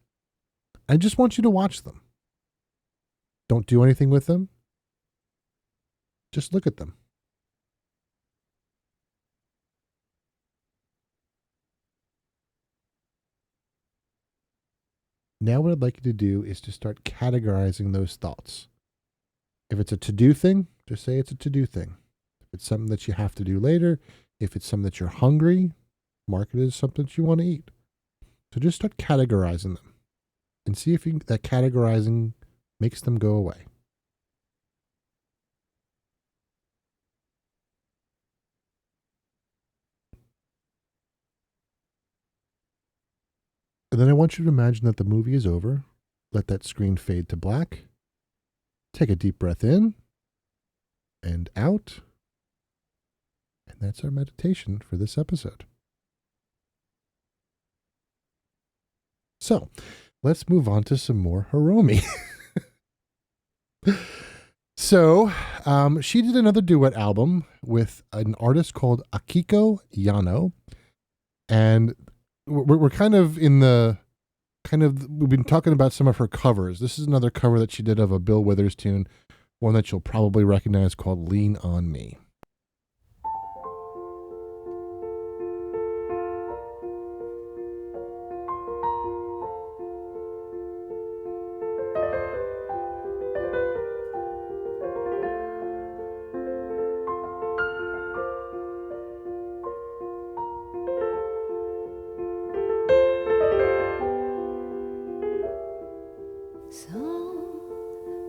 [SPEAKER 1] I just want you to watch them. Don't do anything with them. Just look at them. Now what I'd like you to do is to start categorizing those thoughts. If it's a to-do thing, just say it's a to-do thing. If it's something that you have to do later, if it's something that you're hungry, mark it as something that you want to eat. So just start categorizing them and see if that categorizing makes them go away. And then I want you to imagine that the movie is over. Let that screen fade to black. Take a deep breath in and out. And that's our meditation for this episode. So let's move on to some more Hiromi. So she did another duet album with an artist called Akiko Yano. And we're kind of we've been talking about some of her covers. This is another cover that she did of a Bill Withers tune, one that you'll probably recognize called Lean on Me.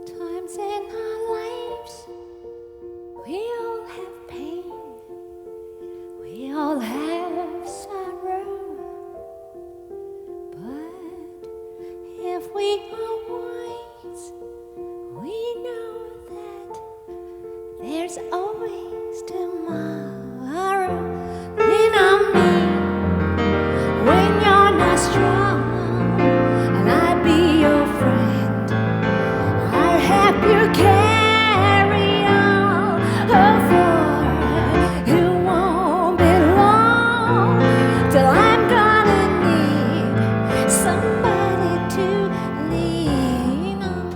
[SPEAKER 4] Sometimes in our lives, we all have pain, we all have sorrow. But if we are wise, we know that there's always tomorrow. Lean on me when you're not strong, and I'll be your friend. I'll help you carry on. Oh, for you won't be long till I'm gonna need somebody to lean on.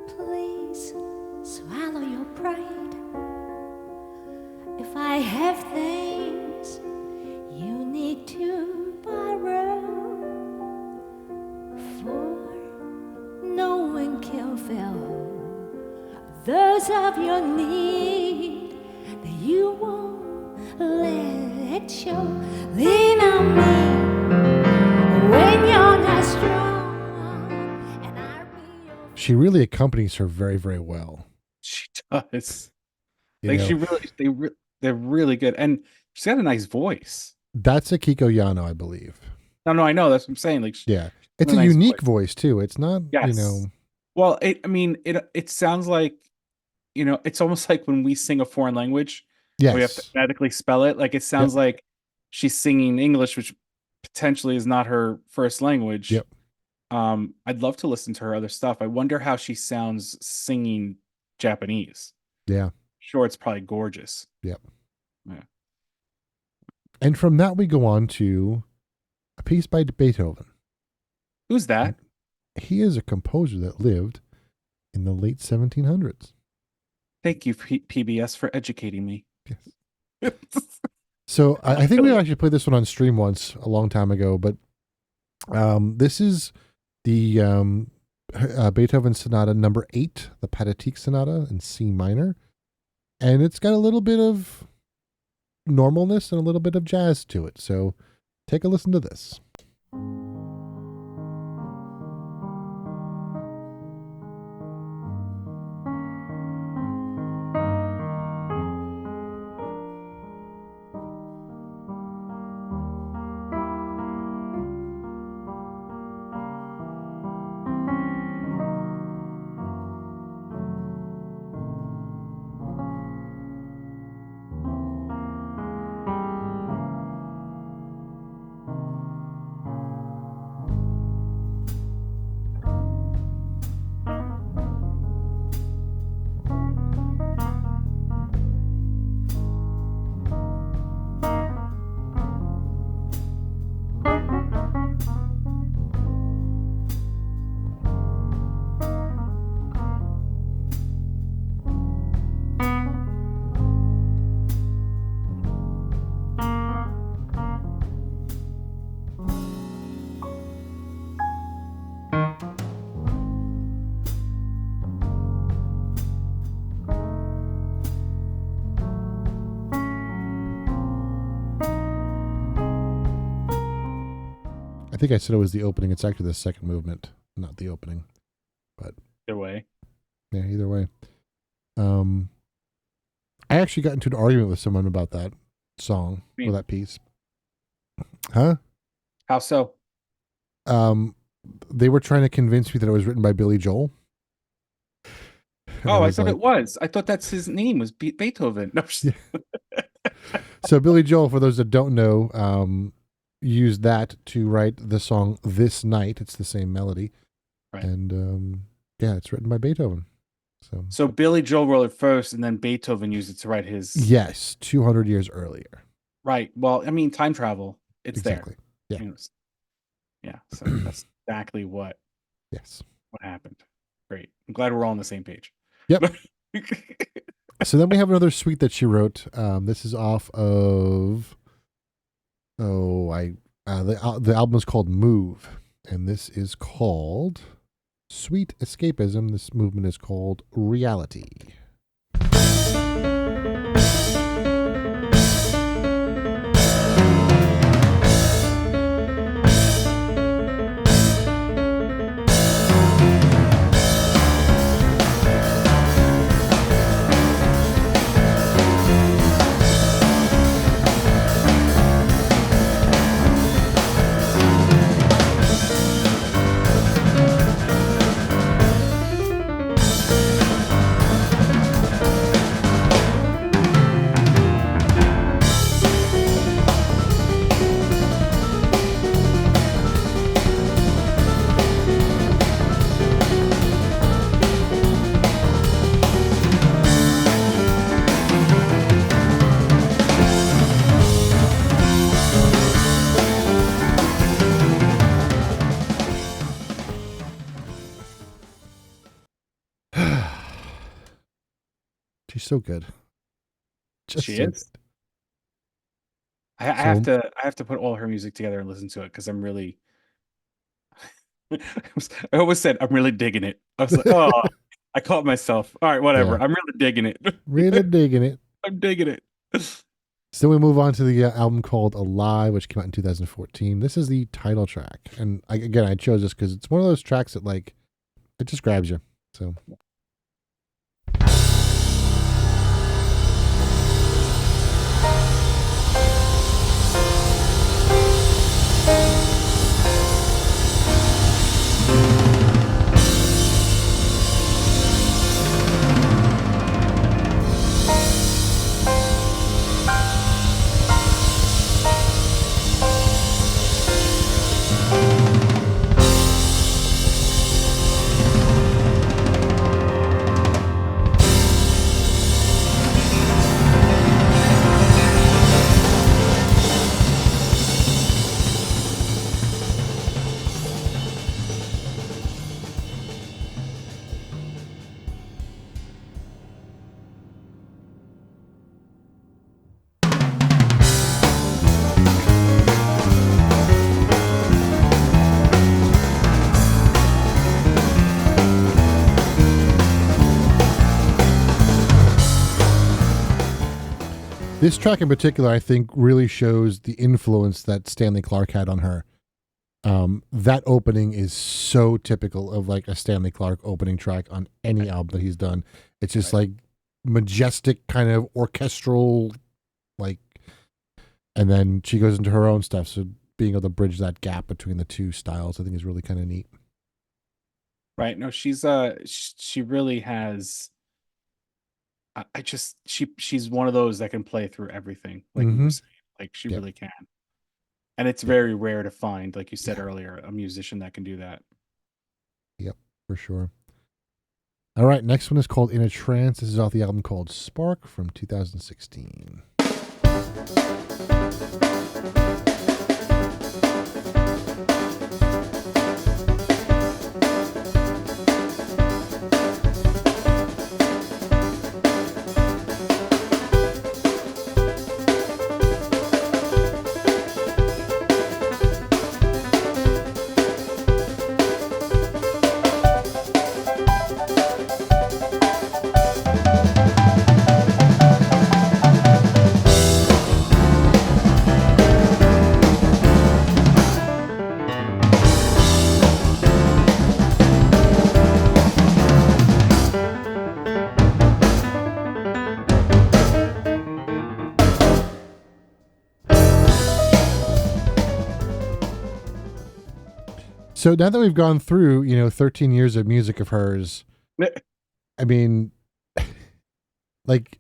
[SPEAKER 4] Please swallow your pride. If I have things you need to borrow, for no one can fill those of your need that you won't let it show. Lean on me when you're not strong, and I'll be your
[SPEAKER 1] She really accompanies her very, very well.
[SPEAKER 2] She does.
[SPEAKER 1] You
[SPEAKER 2] Like
[SPEAKER 1] know,
[SPEAKER 2] they're really good. And she's got a nice voice.
[SPEAKER 1] that's Akiko Yano, I believe.
[SPEAKER 2] No, I know. That's what I'm saying. Like,
[SPEAKER 1] Yeah. It's
[SPEAKER 2] a
[SPEAKER 1] a
[SPEAKER 2] nice
[SPEAKER 1] unique voice too. It's not,
[SPEAKER 2] Yes. Well, it sounds like, it's almost like when we sing a foreign language,
[SPEAKER 1] yes.
[SPEAKER 2] we have to phonetically spell it. Like it sounds like she's singing English, which potentially is not her first language.
[SPEAKER 1] Yep.
[SPEAKER 2] I'd love to listen to her other stuff. I wonder how she sounds singing Japanese.
[SPEAKER 1] Yeah.
[SPEAKER 2] Sure, it's probably gorgeous.
[SPEAKER 1] Yep.
[SPEAKER 2] Yeah.
[SPEAKER 1] And from that, we go on to a piece by Beethoven.
[SPEAKER 2] Who's that?
[SPEAKER 1] He is a composer that lived in the late 1700s.
[SPEAKER 2] Thank you, PBS, for educating me.
[SPEAKER 1] Yes. So I think we actually played this one on stream once a long time ago, but this is the Beethoven Sonata number 8, the Pathetique Sonata in C minor. And it's got a little bit of normalness and a little bit of jazz to it. So take a listen to this. I think I said it was the opening. It's actually the second movement, not the opening. But
[SPEAKER 2] Either way.
[SPEAKER 1] yeah, either way. I actually got into an argument with someone about that song or that piece. Huh?
[SPEAKER 2] How so?
[SPEAKER 1] They were trying to convince me that it was written by Billy Joel. And
[SPEAKER 2] I
[SPEAKER 1] was
[SPEAKER 2] thought
[SPEAKER 1] like-
[SPEAKER 2] it was. I thought that's his name was Beethoven. No,
[SPEAKER 1] So Billy Joel, for those that don't know, used that to write the song "This Night." It's the same melody,
[SPEAKER 2] Right.
[SPEAKER 1] and yeah, it's written by Beethoven.
[SPEAKER 2] So Billy Joel wrote it first, and then Beethoven used it to write his.
[SPEAKER 1] Yes, 200 years earlier.
[SPEAKER 2] Right. Well, I mean, time travel. It's
[SPEAKER 1] Exactly.
[SPEAKER 2] there.
[SPEAKER 1] Yeah.
[SPEAKER 2] Yeah. So that's exactly what
[SPEAKER 1] Yes.
[SPEAKER 2] happened. Great. I'm glad we're all on the same page.
[SPEAKER 1] Yep. So then we have another suite that she wrote. This is off of the album is called Move, and this is called Sweet Escapism. This movement is called Reality. She's so good. Just
[SPEAKER 2] She
[SPEAKER 1] so
[SPEAKER 2] is. I have to put all her music together and listen to it because I'm really. I always said I'm really digging it. I was like, oh, I caught myself. All right, whatever.
[SPEAKER 1] Yeah.
[SPEAKER 2] I'm really digging it.
[SPEAKER 1] Really digging it.
[SPEAKER 2] I'm digging it.
[SPEAKER 1] So we move on to the album called Alive, which came out in 2014. This is the title track. And I chose this because it's one of those tracks that, like, it just grabs you. So. This track in particular, I think, really shows the influence that Stanley Clarke had on her. That opening is so typical of like a Stanley Clarke opening track on any album that he's done. It's just like majestic, kind of orchestral, like, and then she goes into her own stuff. So being able to bridge that gap between the two styles, I think, is really kind of neat.
[SPEAKER 2] Right. No, she's she really has. She's one of those that can play through everything, like we were saying. Like she really can. And it's very rare to find, like you said earlier, a musician that can do that.
[SPEAKER 1] Yep, for sure. All right, next one is called In a Trance. This is off the album called Spark from 2016. So now that we've gone through, 13 years of music of hers, I mean, like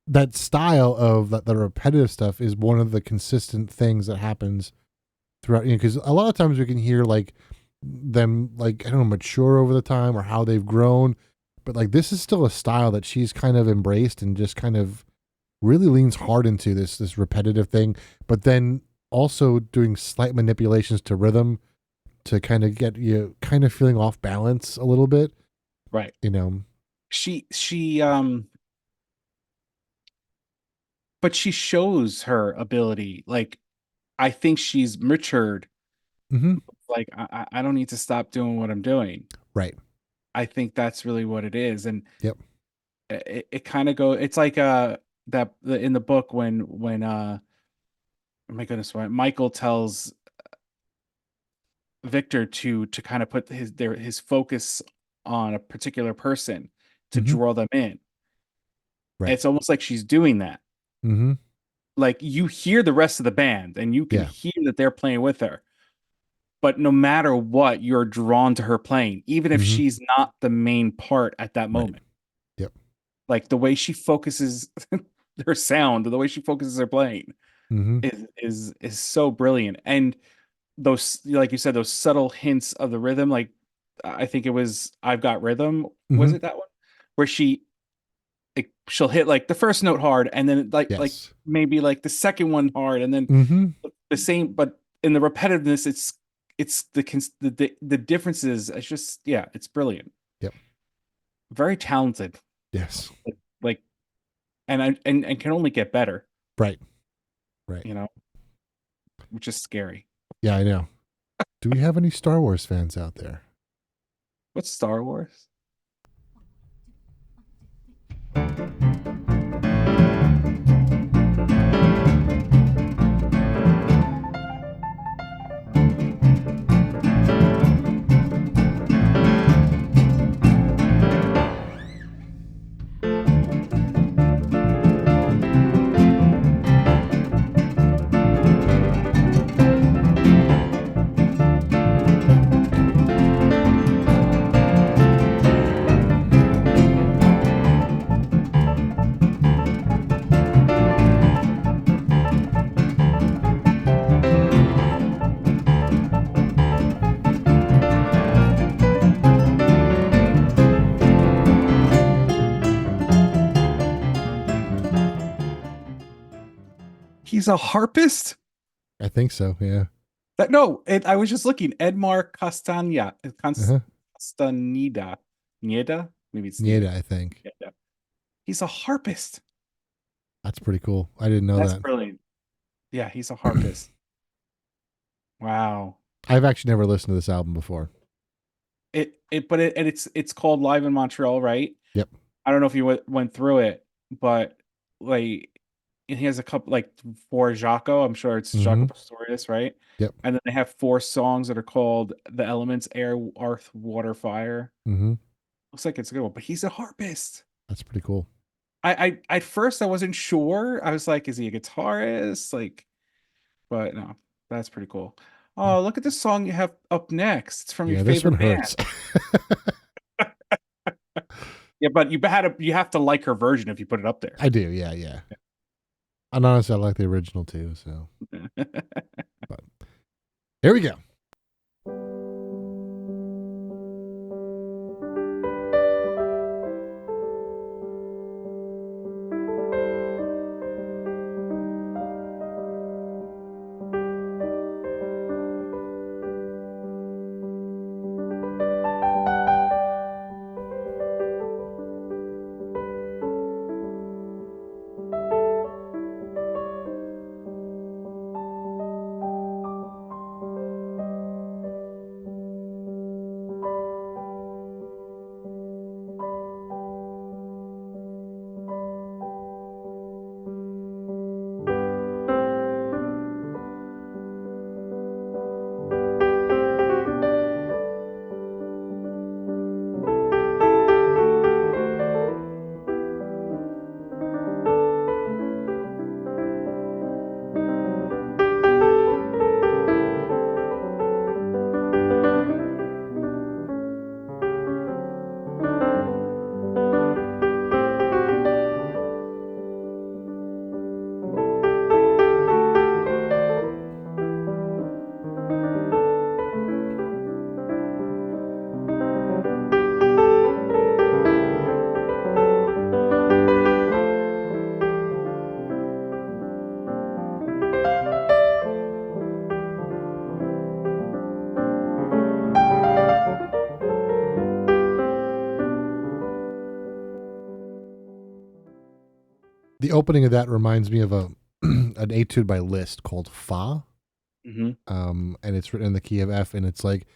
[SPEAKER 1] that style of the repetitive stuff is one of the consistent things that happens throughout, because a lot of times we can hear like them, like, I don't know, mature over the time or how they've grown, but like this is still a style that she's kind of embraced and just kind of really leans hard into this repetitive thing, but then also doing slight manipulations to rhythm to kind of get you kind of feeling off balance a little bit.
[SPEAKER 2] Right. She but she shows her ability. Like, I think she's matured. Like, I don't need to stop doing what I'm doing.
[SPEAKER 1] Right.
[SPEAKER 2] I think that's really what it is. And
[SPEAKER 1] yep,
[SPEAKER 2] it kind of it's like in the book when oh my goodness, when Michael tells Victor to kind of put his focus on a particular person to draw them in.
[SPEAKER 1] Right.
[SPEAKER 2] It's almost like she's doing that. Like, you hear the rest of the band and you can hear that they're playing with her, but no matter what, you're drawn to her playing, even if she's not the main part at that moment.
[SPEAKER 1] Yep.
[SPEAKER 2] Like the way she focuses her sound, the way she focuses her playing is so brilliant. And those, like you said, those subtle hints of the rhythm, like I think it was I've Got Rhythm, was it that one? Where she'll hit like the first note hard and then like maybe like the second one hard and then the same, but in the repetitiveness it's the differences. It's just, it's brilliant.
[SPEAKER 1] Yep.
[SPEAKER 2] Very talented.
[SPEAKER 1] Yes.
[SPEAKER 2] Like and can only get better.
[SPEAKER 1] Right.
[SPEAKER 2] Which is scary.
[SPEAKER 1] Yeah, I know. Do we have any Star Wars fans out there?
[SPEAKER 2] What's Star Wars? He's a harpist?
[SPEAKER 1] I think so, yeah.
[SPEAKER 2] I was just looking. Edmar Castaneda. Nieda? Maybe it's
[SPEAKER 1] Nieda, I think.
[SPEAKER 2] Yeah. He's a harpist.
[SPEAKER 1] That's pretty cool. I didn't know that.
[SPEAKER 2] That's brilliant. Yeah, he's a harpist. Wow.
[SPEAKER 1] I've actually never listened to this album before.
[SPEAKER 2] It's called Live in Montreal, right?
[SPEAKER 1] Yep.
[SPEAKER 2] I don't know if you went through it, but like and he has a couple like for Jaco. I'm sure it's Jaco Pastorius, right?
[SPEAKER 1] Yep.
[SPEAKER 2] And then they have 4 songs that are called the elements: air, earth, water, fire. Looks like it's a good one, but he's a harpist.
[SPEAKER 1] That's pretty cool.
[SPEAKER 2] I at first I wasn't sure. I was like, is he a guitarist? Like, but no, that's pretty cool. Oh, look at the song you have up next. It's from your
[SPEAKER 1] This
[SPEAKER 2] favorite
[SPEAKER 1] one
[SPEAKER 2] band.
[SPEAKER 1] hurts.
[SPEAKER 2] Yeah, but you have to like her version if you put it up there.
[SPEAKER 1] I do, yeah. And honestly, I like the original too. So, but here we go. The opening of that reminds me of an etude by Liszt called Fa. And it's written in the key of F, and it's like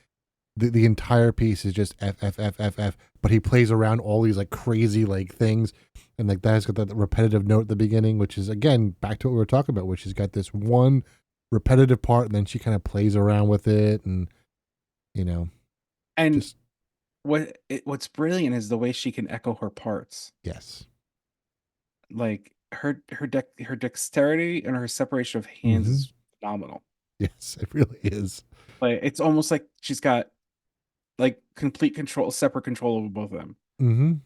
[SPEAKER 1] the entire piece is just F, F, F, F, F, but he plays around all these like crazy like things, and like that's got that repetitive note at the beginning, which is again back to what we were talking about, which has got this one repetitive part, and then she kind of plays around with it, and
[SPEAKER 2] and
[SPEAKER 1] just,
[SPEAKER 2] what's brilliant is the way she can echo her parts.
[SPEAKER 1] yes,
[SPEAKER 2] Like her dexterity and her separation of hands is phenomenal.
[SPEAKER 1] Yes, it really is.
[SPEAKER 2] Like it's almost like she's got like complete control, separate control over both of them. You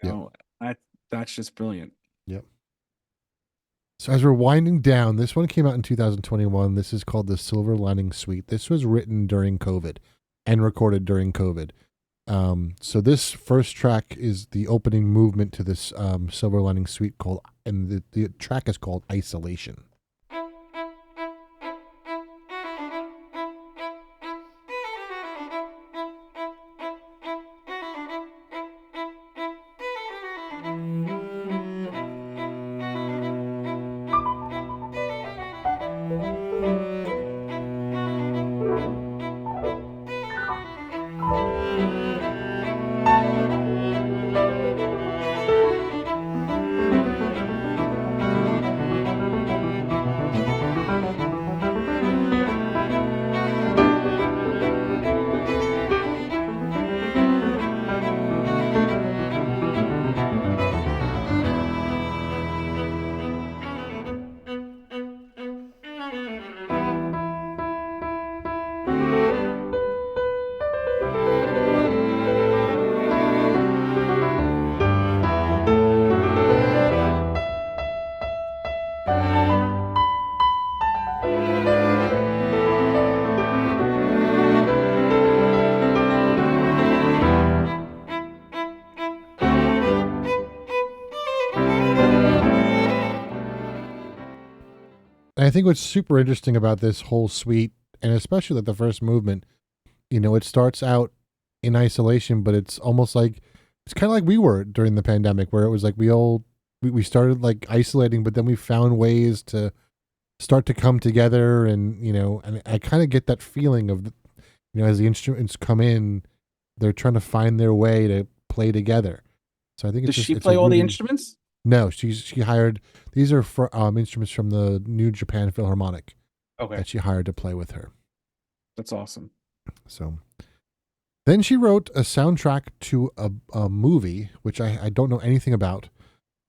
[SPEAKER 2] know, that's just brilliant.
[SPEAKER 1] Yep. So as we're winding down, this one came out in 2021. This is called the Silver Lining Suite. This was written during COVID and recorded during COVID. So this first track is the opening movement to this Silver Lining Suite and the track is called Isolation. And I think what's super interesting about this whole suite, and especially like the first movement, it starts out in isolation, but it's almost like it's kind of like we were during the pandemic, where it was like we started like isolating, but then we found ways to start to come together, and and I kind of get that feeling of as the instruments come in, they're trying to find their way to play together. So I think
[SPEAKER 2] does she play all the instruments?
[SPEAKER 1] No, she hired. These are for instruments from the New Japan Philharmonic
[SPEAKER 2] Okay,
[SPEAKER 1] that she hired to play with her.
[SPEAKER 2] that's awesome.
[SPEAKER 1] So then she wrote a soundtrack to a movie, which I don't know anything about.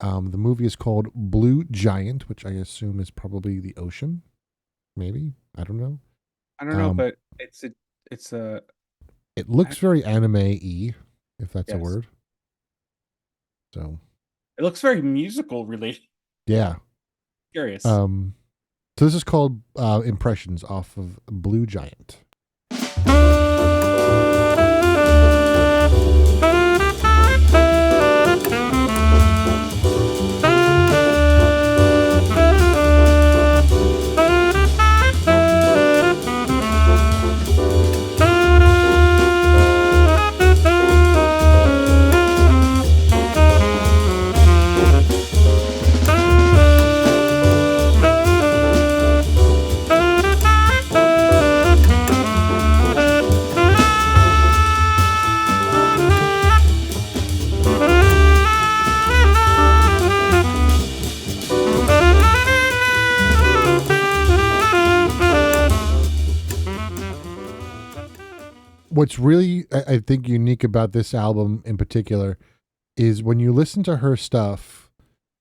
[SPEAKER 1] The movie is called Blue Giant, which I assume is probably the ocean. Maybe. I don't know.
[SPEAKER 2] I don't know,
[SPEAKER 1] Um,
[SPEAKER 2] but it's a
[SPEAKER 1] It looks very anime-y, if that's a
[SPEAKER 2] Yes.
[SPEAKER 1] word. So,
[SPEAKER 2] it looks very musical related.
[SPEAKER 1] yeah.
[SPEAKER 2] Curious.
[SPEAKER 1] So this is called Impressions off of Blue Giant. What's really, I think, unique about this album in particular is when you listen to her stuff,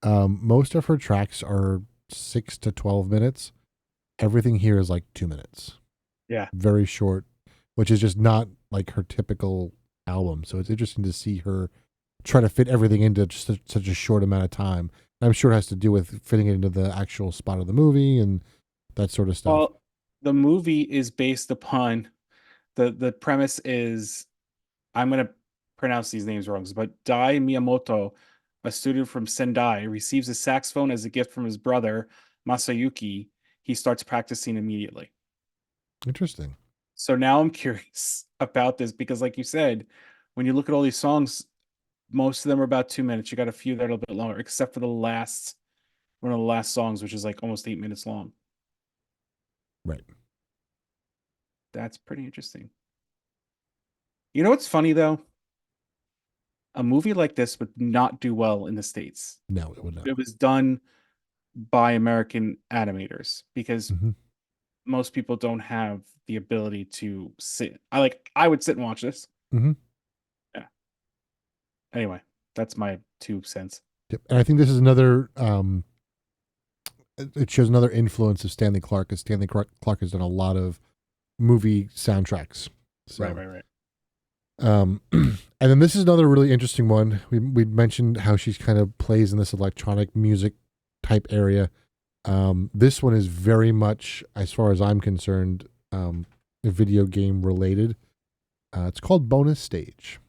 [SPEAKER 1] most of her tracks are 6 to 12 minutes. Everything here is like 2 minutes.
[SPEAKER 2] Yeah.
[SPEAKER 1] Very short, which is just not like her typical album. So it's interesting to see her try to fit everything into just such a short amount of time. I'm sure it has to do with fitting it into the actual spot of the movie and that sort of stuff.
[SPEAKER 2] Well, the movie is based upon the premise is, I'm gonna pronounce these names wrong, but Dai Miyamoto, a student from Sendai, receives a saxophone as a gift from his brother Masayuki. He starts practicing immediately.
[SPEAKER 1] Interesting.
[SPEAKER 2] So now I'm curious about this because, like you said, when you look at all these songs, most of them are about 2 minutes. You got a few that are a bit longer, except for one of the last songs, which is like almost 8 minutes long.
[SPEAKER 1] Right.
[SPEAKER 2] That's pretty interesting. You know what's funny though? A movie like this would not do well in the States.
[SPEAKER 1] No, it would not.
[SPEAKER 2] It was done by American animators because
[SPEAKER 1] Mhm.
[SPEAKER 2] most people don't have the ability to sit. I would sit and watch this.
[SPEAKER 1] Mhm.
[SPEAKER 2] Yeah. Anyway, that's my 2 cents.
[SPEAKER 1] Yep. And I think this is another it shows another influence of Stanley Clark, because Stanley Clark has done a lot of movie soundtracks. So,
[SPEAKER 2] Right.
[SPEAKER 1] and then this is another really interesting one. We mentioned how she kind of plays in this electronic music type area. This one is very much, as far as I'm concerned, video game related. It's called Bonus Stage.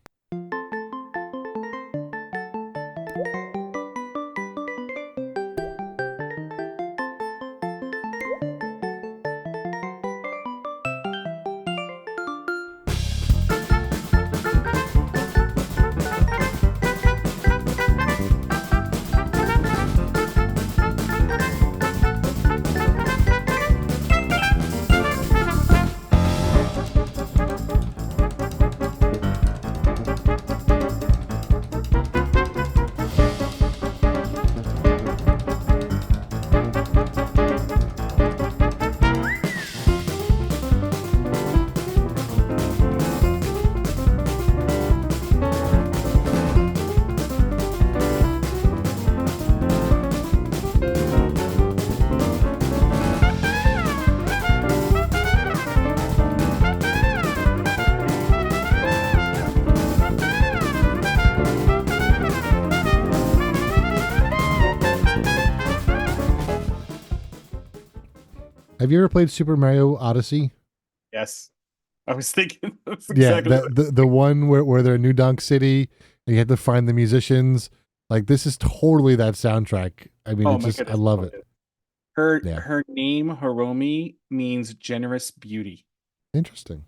[SPEAKER 1] Have you ever played Super Mario Odyssey?
[SPEAKER 2] Yes. I was thinking that's
[SPEAKER 1] Yeah,
[SPEAKER 2] exactly
[SPEAKER 1] the one where they're in New Donk City and you have to find the musicians. Like, this is totally that soundtrack. I mean,
[SPEAKER 2] Oh
[SPEAKER 1] it's
[SPEAKER 2] my
[SPEAKER 1] just, I
[SPEAKER 2] goodness.
[SPEAKER 1] love it. Yeah.
[SPEAKER 2] Her name, Hiromi, means generous beauty.
[SPEAKER 1] Interesting.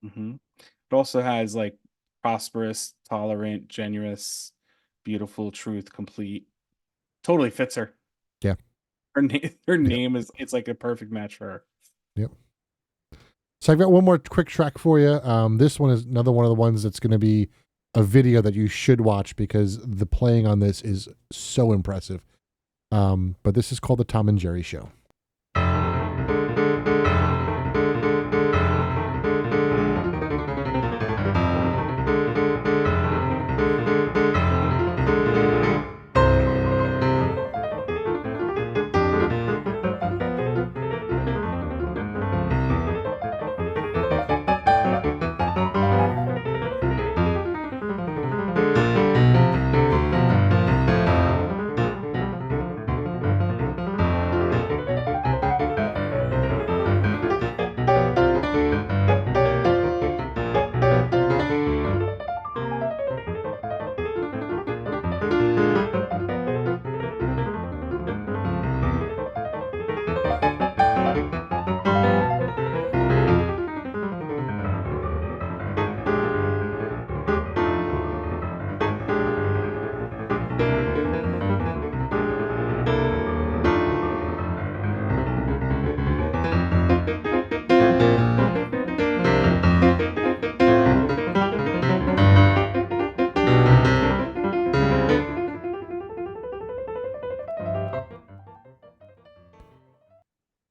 [SPEAKER 2] It also has like prosperous, tolerant, generous, beautiful, truth, complete. Totally fits her.
[SPEAKER 1] Yeah.
[SPEAKER 2] Her name is, it's like a perfect match for her.
[SPEAKER 1] Yep. So I've got one more quick track for you. This one is another one of the ones that's going to be a video that you should watch because the playing on this is so impressive. But this is called The Tom and Jerry Show.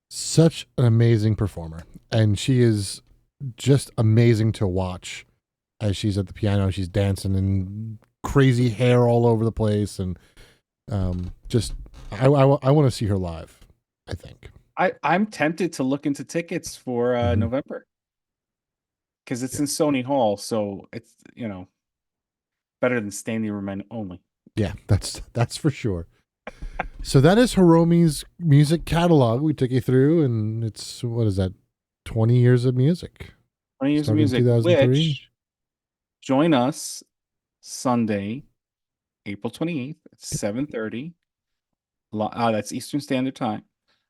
[SPEAKER 1] Such an amazing performer, and she is just amazing to watch as she's at the piano. She's dancing and crazy hair all over the place, and just I want to see her live. I think
[SPEAKER 2] I'm tempted to look into tickets for November because it's in Sony Hall, so it's better than standing room only.
[SPEAKER 1] Yeah, that's for sure. So that is Hiromi's music catalog we took you through, and it's, what is that, 20 years of music.
[SPEAKER 2] 20 years of
[SPEAKER 1] Starting in
[SPEAKER 2] music.
[SPEAKER 1] 2003.
[SPEAKER 2] Which, join us Sunday, April 28th at 7:30. That's Eastern Standard Time.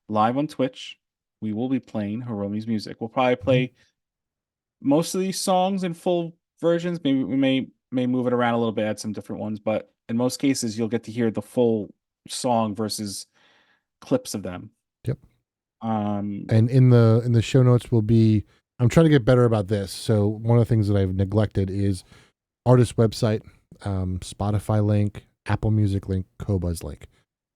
[SPEAKER 2] Live on Twitch. We will be playing Hiromi's music. We'll probably play most of these songs in full versions. Maybe we may move it around a little bit, add some different ones, but in most cases you'll get to hear the full song versus clips of them.
[SPEAKER 1] Yep. And in the show notes will be, I'm trying to get better about this. So one of the things that I've neglected is artist website, Spotify link, Apple Music link, Qobuz link.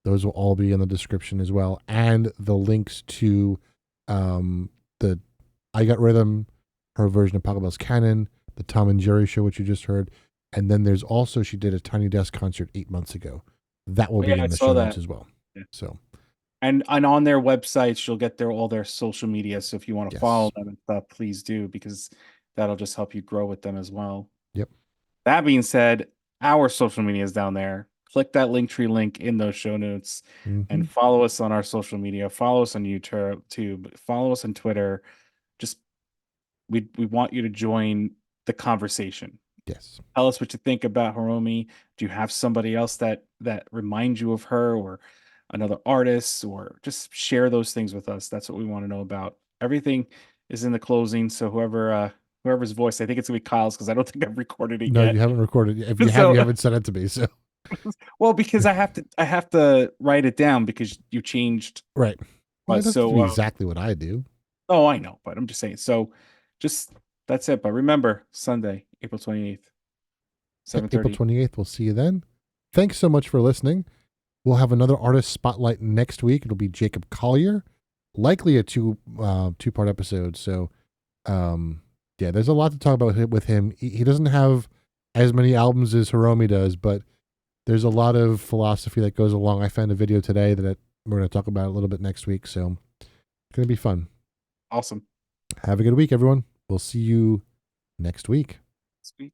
[SPEAKER 1] Those will all be in the description as well, and the links to the I Got Rhythm, her version of Pachelbel's Canon, the Tom and Jerry Show, which you just heard, and then there's also, she did a Tiny Desk concert 8 months ago. That will be in the show notes as well. Yeah. So,
[SPEAKER 2] and on their websites, you'll get all their social media. So if you want to follow them and stuff, please do, because that'll just help you grow with them as well.
[SPEAKER 1] Yep. That
[SPEAKER 2] being said, our social media is down there. Click that Linktree link in those show notes and follow us on our social media. Follow us on YouTube. Follow us on Twitter. Just we want you to join the conversation.
[SPEAKER 1] Yes.
[SPEAKER 2] Tell us what you think about Hiromi. Do you have somebody else that reminds you of her, or another artist, or just share those things with us? That's what we want to know about. Everything is in the closing. So whoever's voice, I think it's gonna be Kyle's, because I don't think I've recorded it yet.
[SPEAKER 1] No, you haven't recorded it. If you have, you haven't sent it to me. So
[SPEAKER 2] well, because I have to write it down because you changed.
[SPEAKER 1] Right. Well,
[SPEAKER 2] but
[SPEAKER 1] that's exactly what I do.
[SPEAKER 2] Oh, I know, but I'm just saying. So just that's it. But remember, Sunday, April 28th, 7:30.
[SPEAKER 1] April 28th. We'll see you then. Thanks so much for listening. We'll have another artist spotlight next week. It'll be Jacob Collier, likely a two-part episode. So, yeah, there's a lot to talk about with him. He doesn't have as many albums as Hiromi does, but there's a lot of philosophy that goes along. I found a video today that we're going to talk about a little bit next week. So it's going to be fun.
[SPEAKER 2] Awesome.
[SPEAKER 1] Have a good week, everyone. We'll see you next week.
[SPEAKER 2] Next week.